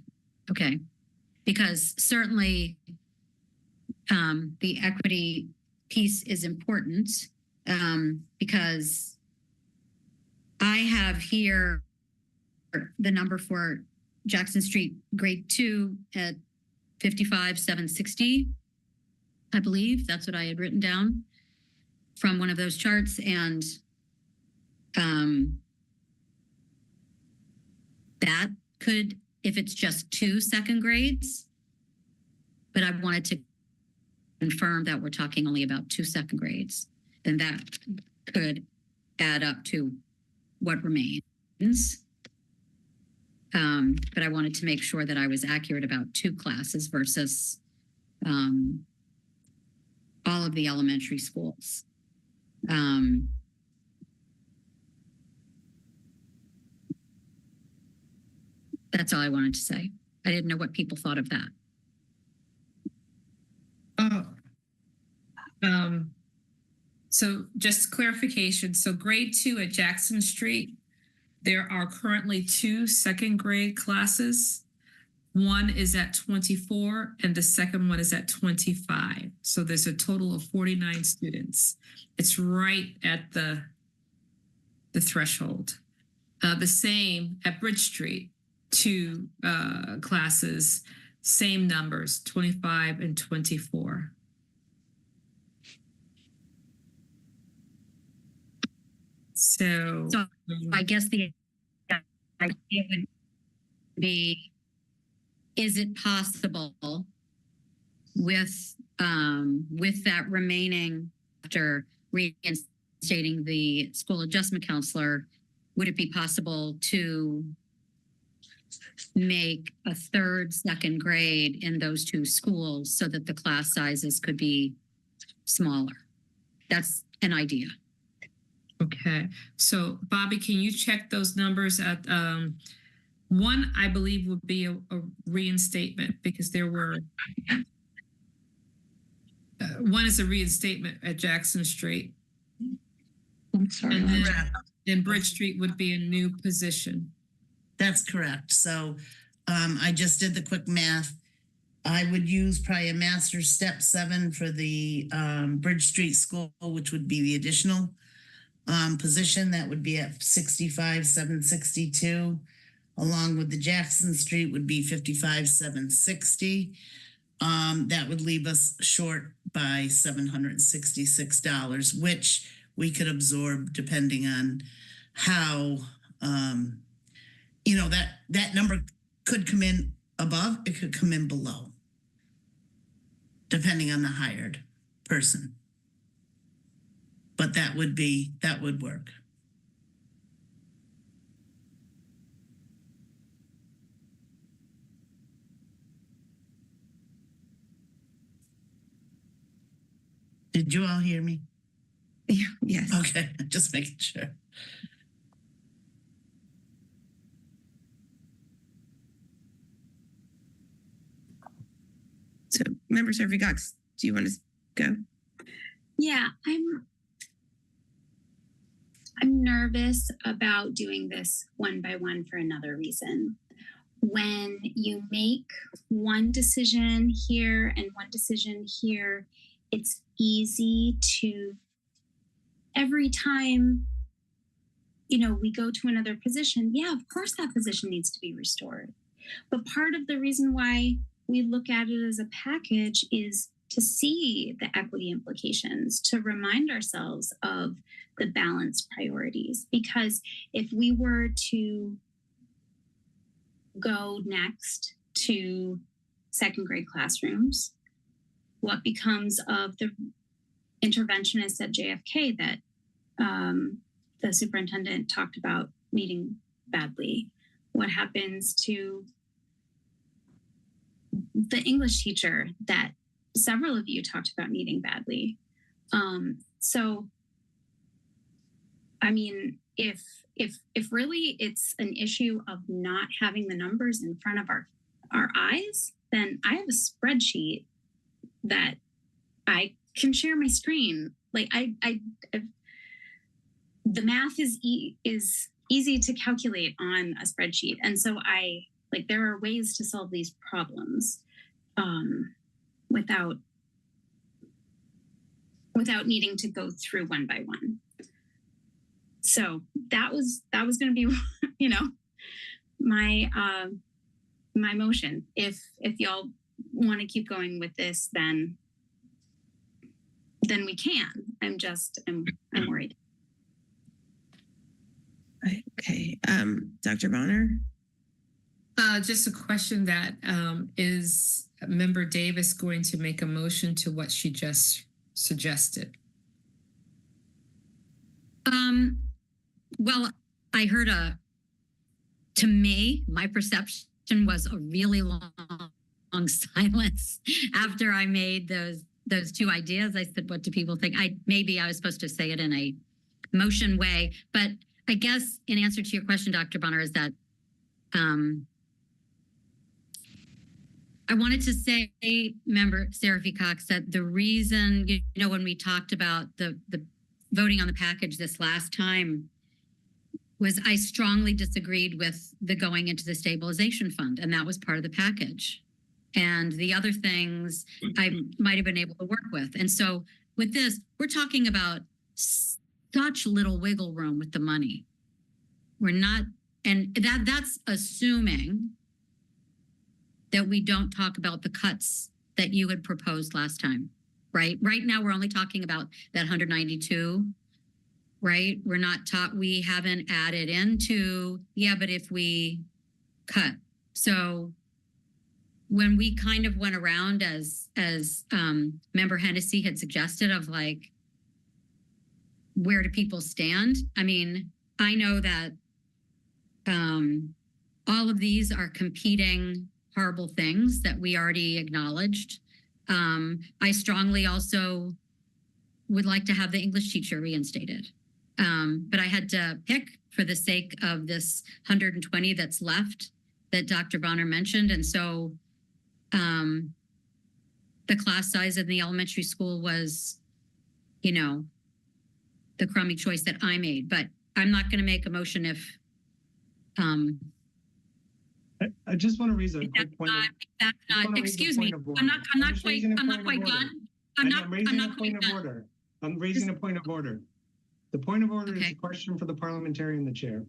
Okay. Because certainly the equity piece is important, because I have here the number for Jackson Street grade 2 at 55,760. I believe that's what I had written down from one of those charts. And That could, if it's just 2 second grades, but I wanted to confirm that we're talking only about 2 second grades, then that could add up to what remains. But I wanted to make sure that I was accurate about 2 classes versus all of the elementary schools. That's all I wanted to say. I didn't know what people thought of that. So just clarification. So grade 2 at Jackson Street, there are currently 2 second grade classes. One is at 24 and the second one is at 25. So there's a total of 49 students. It's right at the threshold. The same at Bridge Street, 2 classes, same numbers, 25 and 24. So I guess the idea would be, is it possible with that remaining, after reinstating the school adjustment counselor, would it be possible to make a 3rd, 2nd grade in those 2 schools so that the class sizes could be smaller? That's an idea. Okay, so Bobby, can you check those numbers at one? I believe would be a reinstatement, because there were one is a reinstatement at Jackson Street. I'm sorry. And then Bridge Street would be a new position. That's correct. So I just did the quick math. I would use probably a master's step 7 for the Bridge Street School, which would be the additional position. That would be at 65,762, along with the Jackson Street would be 55,760. That would leave us short by $766, which we could absorb depending on how, that number could come in above, it could come in below, depending on the hired person. But that would work. Did you all hear me? Yes. Okay, just making sure. So, Member Servey Cox, do you want to go? Yeah, I'm nervous about doing this one by one for another reason. When you make one decision here and one decision here, it's easy to, every time, we go to another position, yeah, of course that position needs to be restored. But part of the reason why we look at it as a package is to see the equity implications, to remind ourselves of the balanced priorities. Because if we were to go next to 2nd grade classrooms, what becomes of the interventionists at JFK that the superintendent talked about needing badly? What happens to the English teacher that several of you talked about needing badly? So, I mean, if really it's an issue of not having the numbers in front of our eyes, then I have a spreadsheet that I can share my screen. Like the math is easy to calculate on a spreadsheet, and so there are ways to solve these problems without needing to go through one by one. So that was going to be, my motion. If y'all want to keep going with this, then we can. I'm worried. Okay. Dr. Bonner? Just a question that is Member Davis going to make a motion to what she just suggested? Well, I heard to me, my perception was a really long silence after I made those two ideas. I said, what do people think? Maybe I was supposed to say it in a motion way, but I guess in answer to your question, Dr. Bonner, is that I wanted to say, Member Seraphy Cox, that the reason, when we talked about the voting on the package this last time, was I strongly disagreed with the going into the stabilization fund, and that was part of the package. And the other things I might have been able to work with. And so with this, we're talking about such little wiggle room with the money. We're not, and that's assuming that we don't talk about the cuts that you had proposed last time, right? Right now, we're only talking about that 192, right? We're not we haven't added into, but if we cut. So when we kind of went around as Member Hennessy had suggested of like, where do people stand? I mean, I know that all of these are competing horrible things that we already acknowledged. I strongly also would like to have the English teacher reinstated. But I had to pick for the sake of this 120 that's left that Dr. Bonner mentioned. And so the class size in the elementary school was, the crummy choice that I made. But I'm not going to make a motion if I just want to raise a quick point. That's not. Excuse me. I'm not quite done. I'm not quite done. I'm raising a point of order. The point of order is a question for the parliamentarian, the chair.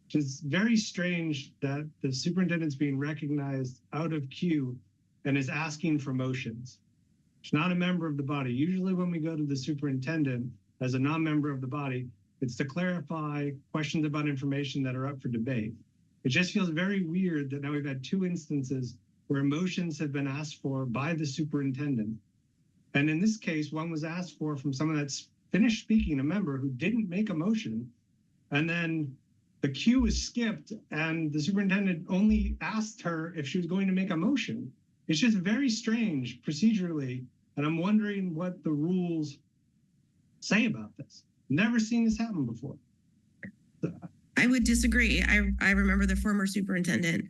Which is very strange that the superintendent's being recognized out of queue and is asking for motions. She's not a member of the body. Usually when we go to the superintendent as a non-member of the body, it's to clarify questions about information that are up for debate. It just feels very weird that now we've had two instances where motions have been asked for by the superintendent. And in this case, one was asked for from someone that's finished speaking, a member who didn't make a motion. And then the queue was skipped and the superintendent only asked her if she was going to make a motion. It's just very strange procedurally. And I'm wondering what the rules say about this. Never seen this happen before. I would disagree. I remember the former superintendent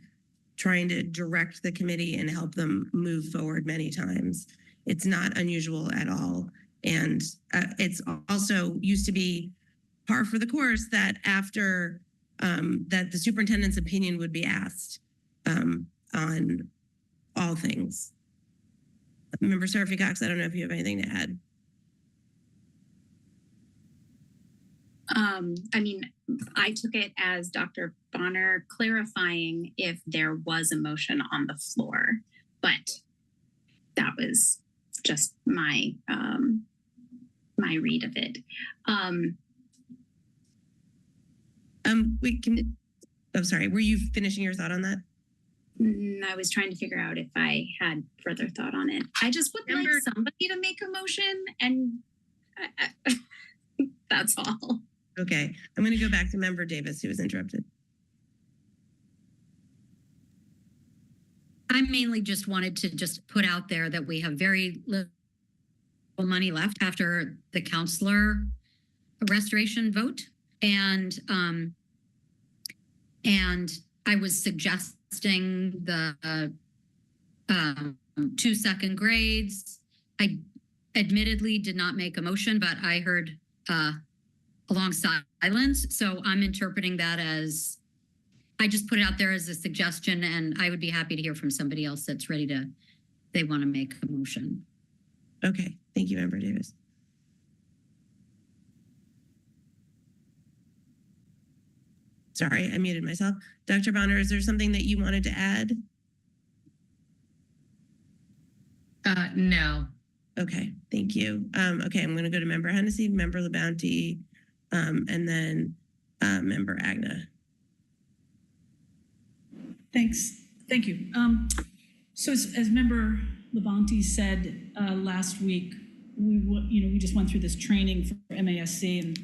trying to direct the committee and help them move forward many times. It's not unusual at all. And it's also used to be par for the course that after that the superintendent's opinion would be asked on all things. Member Seraphy Cox, I don't know if you have anything to add. I mean, I took it as Dr. Bonner clarifying if there was a motion on the floor, but that was just my my read of it. We can. I'm sorry. Were you finishing your thought on that? I was trying to figure out if I had further thought on it. I just would like somebody to make a motion, and that's all. Okay, I'm going to go back to Member Davis, who was interrupted. I mainly just wanted to just put out there that we have very little money left after the counselor restoration vote. And I was suggesting the 2 second grades. I admittedly did not make a motion, but I heard a long silence. So I'm interpreting that as, I just put it out there as a suggestion, and I would be happy to hear from somebody else that's ready to, they want to make a motion. Okay, thank you, Member Davis. Sorry, I muted myself. Dr. Bonner, is there something that you wanted to add? No. Okay, thank you. Okay, I'm going to go to Member Hennessy, Member LaBounty, and then Member Agna. Thanks. Thank you. So as Member Labonte said last week, we just went through this training for MASC and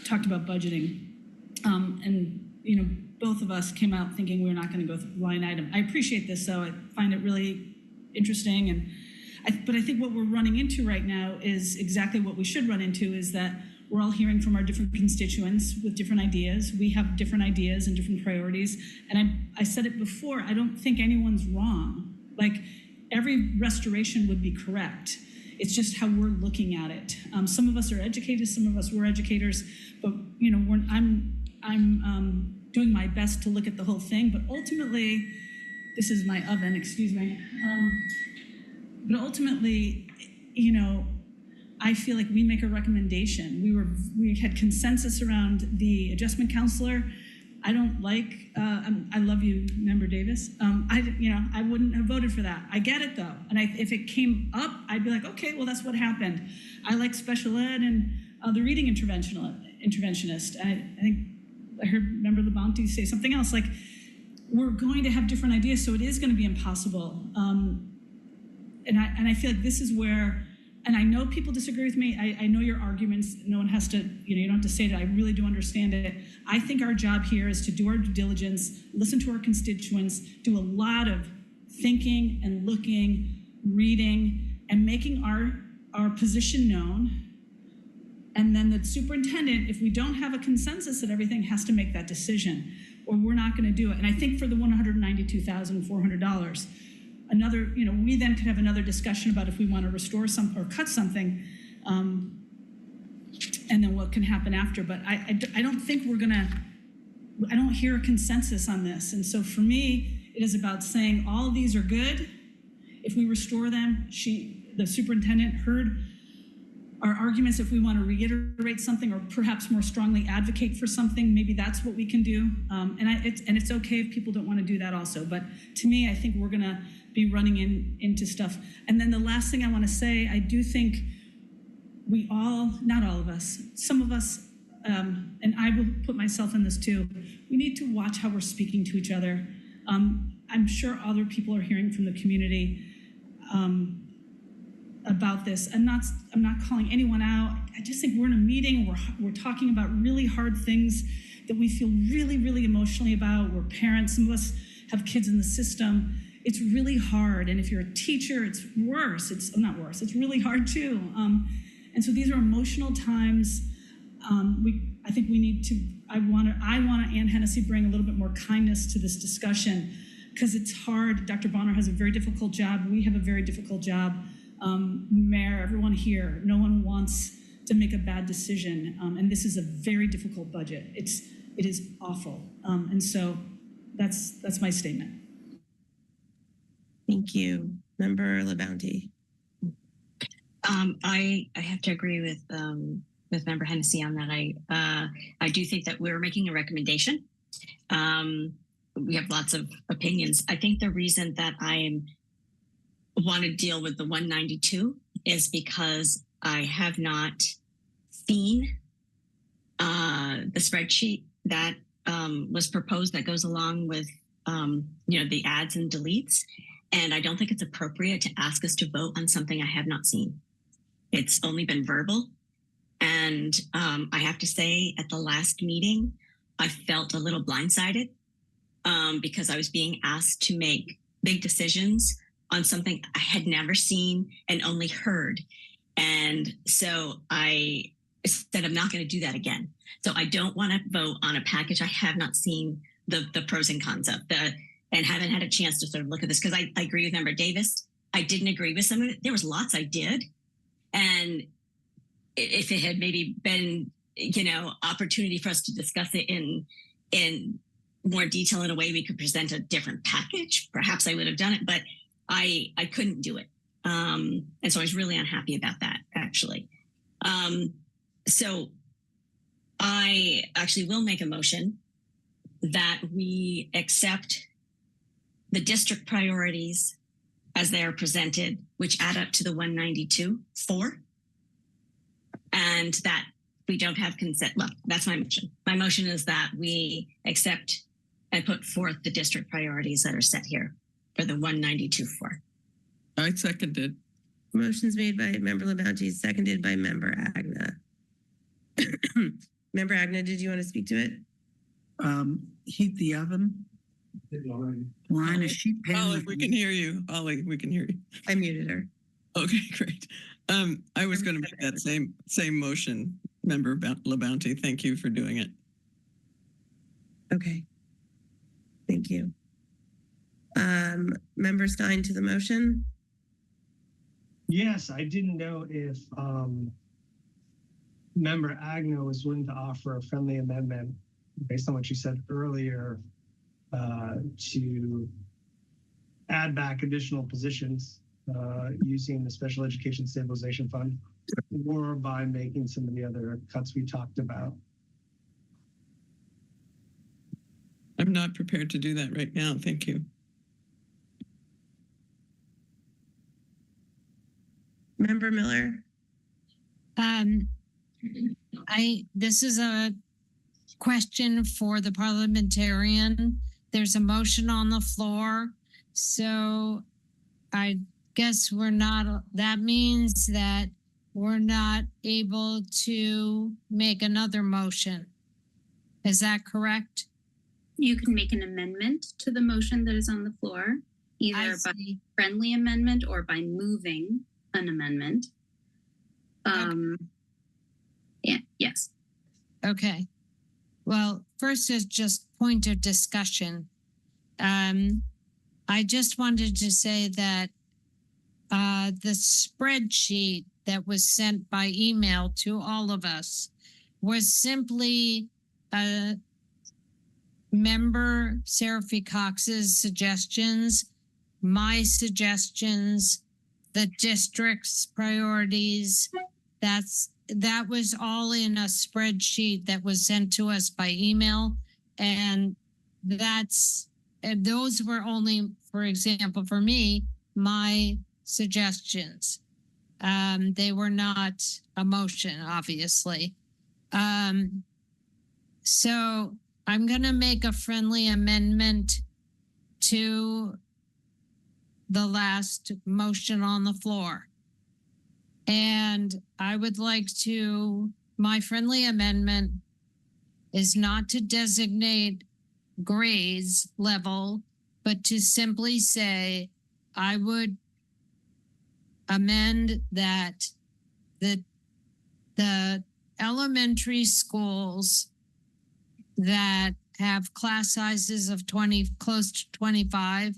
talked about budgeting. And both of us came out thinking we were not going to go through line item. I appreciate this, though. I find it really interesting. But I think what we're running into right now is exactly what we should run into, is that we're all hearing from our different constituents with different ideas. We have different ideas and different priorities. And I said it before, I don't think anyone's wrong. Like, every restoration would be correct. It's just how we're looking at it. Some of us are educators, some of us were educators, but I'm doing my best to look at the whole thing. But ultimately, this is my oven, excuse me. But ultimately, I feel like we make a recommendation. We had consensus around the adjustment counselor. I don't like. I love you, Member Davis. I wouldn't have voted for that. I get it though, and if it came up, I'd be like, okay, well, that's what happened. I like special ed and the reading interventionist. I think I heard Member Labonte say something else. Like, we're going to have different ideas, so it is going to be impossible. And I feel like this is where, and I know people disagree with me. I know your arguments. No one has to, you don't have to say that. I really do understand it. I think our job here is to do our due diligence, listen to our constituents, do a lot of thinking and looking, reading, and making our position known. And then the superintendent, if we don't have a consensus that everything, has to make that decision, or we're not going to do it. And I think for the $192,400, another, we then could have another discussion about if we want to restore some or cut something, and then what can happen after. But I don't think I don't hear a consensus on this. And so for me, it is about saying all of these are good. If we restore them, the superintendent heard our arguments. If we want to reiterate something or perhaps more strongly advocate for something, maybe that's what we can do. And it's okay if people don't want to do that also. But to me, I think we're going to be running into stuff. And then the last thing I want to say, I do think we all, not all of us, some of us, and I will put myself in this too, we need to watch how we're speaking to each other. I'm sure other people are hearing from the community about this. I'm not calling anyone out. I just think we're in a meeting, we're talking about really hard things that we feel really, really emotionally about. We're parents, some of us have kids in the system. It's really hard. And if you're a teacher, it's worse. It's not worse, it's really hard too. And so these are emotional times. I think we need to, I want to, Ann Hennessy, bring a little bit more kindness to this discussion, because it's hard. Dr. Bonner has a very difficult job. We have a very difficult job. Mayor, everyone here, no one wants to make a bad decision. And this is a very difficult budget. It is awful. And so that's my statement. Thank you. Member Labonte. I have to agree with Member Hennessy on that. I do think that we're making a recommendation. We have lots of opinions. I think the reason that I want to deal with the 192 is because I have not seen the spreadsheet that was proposed that goes along with the adds and deletes. And I don't think it's appropriate to ask us to vote on something I have not seen. It's only been verbal. And I have to say, at the last meeting, I felt a little blindsided because I was being asked to make big decisions on something I had never seen and only heard. And so I said, I'm not going to do that again. So I don't want to vote on a package I have not seen the pros and cons of, and haven't had a chance to sort of look at this, because I agree with Member Davis. I didn't agree with some of it. There was lots I did. And if it had maybe been, opportunity for us to discuss it in more detail, in a way we could present a different package, perhaps I would have done it, but I couldn't do it. And so I was really unhappy about that, actually. So I actually will make a motion that we accept the district priorities as they are presented, which add up to the 192.4, and that we don't have consent. Well, that's my motion. My motion is that we accept and put forth the district priorities that are set here for the 192.4. I seconded. Motion's made by Member LaBounty, seconded by Member Agna. Member Agna, did you want to speak to it? Heat the oven. Line a sheet pan. Ollie, we can hear you. Ollie, we can hear you. I muted her. Okay, great. I was going to make that same motion, Member LaBounty. Thank you for doing it. Okay. Thank you. Member Stein to the motion. Yes, I didn't know if Member Agno was willing to offer a friendly amendment based on what you said earlier to add back additional positions using the Special Education Stabilization Fund or by making some of the other cuts we talked about. I'm not prepared to do that right now. Thank you. Member Miller. This is a question for the parliamentarian. There's a motion on the floor. So I guess that means that we're not able to make another motion. Is that correct? You can make an amendment to the motion that is on the floor, either by friendly amendment or by moving an amendment. Yeah, yes. Okay. Well, first is just point of discussion. I just wanted to say that the spreadsheet that was sent by email to all of us was simply Member Seraphy Cox's suggestions, my suggestions, the district's priorities. That was all in a spreadsheet that was sent to us by email. And those were only, for example, for me, my suggestions. They were not a motion, obviously. So I'm going to make a friendly amendment to the last motion on the floor. And I would like my friendly amendment is not to designate grades level, but to simply say, I would amend that the elementary schools that have class sizes of 20, close to 25,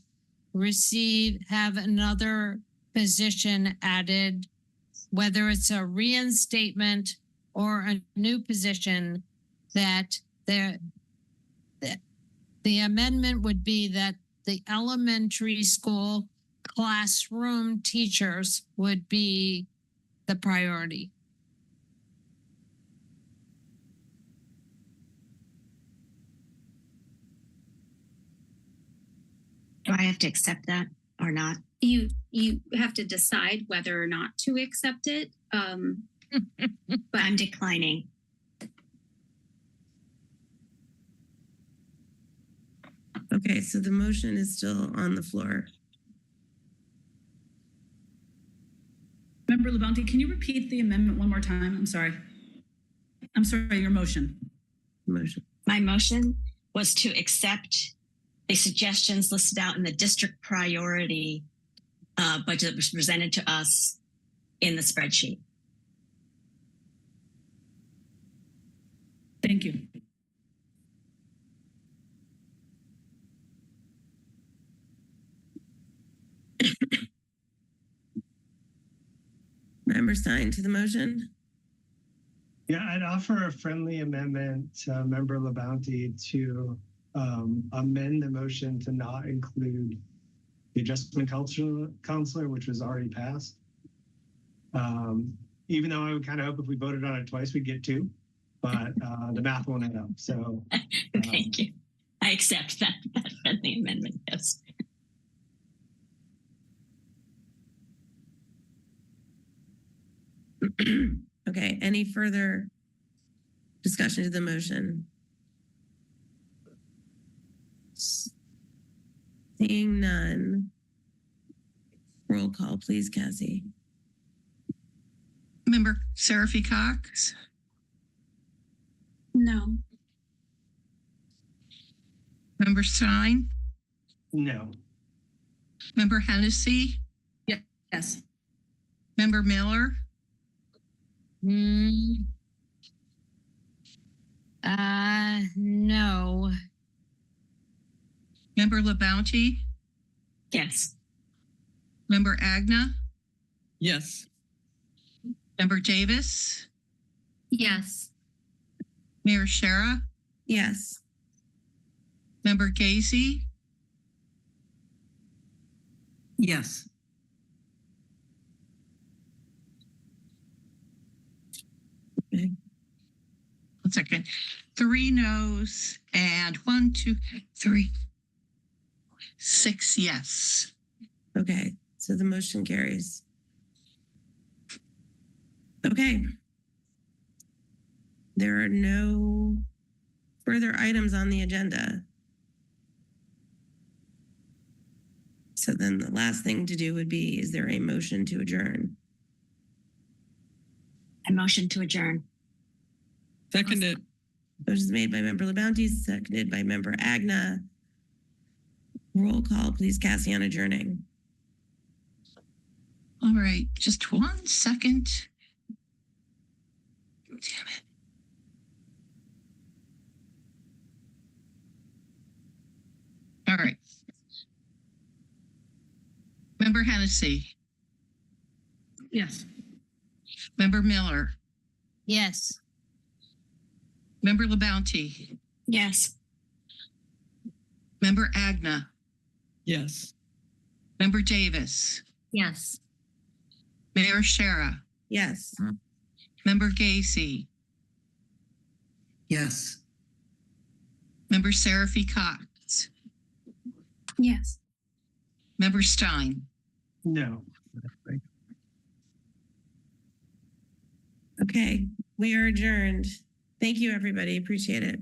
have another position added, whether it's a reinstatement or a new position, that the amendment would be that the elementary school classroom teachers would be the priority. Do I have to accept that or not? You have to decide whether or not to accept it. But I'm declining. Okay, so the motion is still on the floor. Member LaBounty, can you repeat the amendment one more time? I'm sorry, your motion. My motion was to accept the suggestions listed out in the district priority budget that was presented to us in the spreadsheet. Thank you. Member Stein to the motion. Yeah, I'd offer a friendly amendment to Member LaBounty to amend the motion to not include the adjustment counselor, which was already passed. Even though I would kind of hope if we voted on it twice, we'd get two, but the math won't add up. So thank you. I accept that friendly amendment. Yes. Okay, any further discussion to the motion? Seeing none. Roll call, please, Cassie. Member Seraphy Cox, No. Member Stein, No. Member Hennessy, Yes. Member Miller, Mm, no. Member LaBounty, Yes. Member Agna, Yes. Member Davis, Yes. Mayor Shara, Yes. Member Gazy, Yes. Okay. 1 second, 3 noes and 1, 2, 3, 6 yes. Okay, so the motion carries. Okay. There are no further items on the agenda. So then the last thing to do would be, is there a motion to adjourn? I motion to adjourn. Seconded. Motion is made by Member LaBounty, seconded by Member Agna. Roll call, please, Cassie, on adjourning. All right, just 1 second. Damn it. All right. Member Hennessy, Yes. Member Miller, Yes. Member LaBounty, Yes. Member Agna, Yes. Member Davis, Yes. Mayor Shara, Yes. Member Gacy, Yes. Member Seraphy Cox, Yes. Member Stein. No. Okay, we are adjourned. Thank you, everybody. Appreciate it.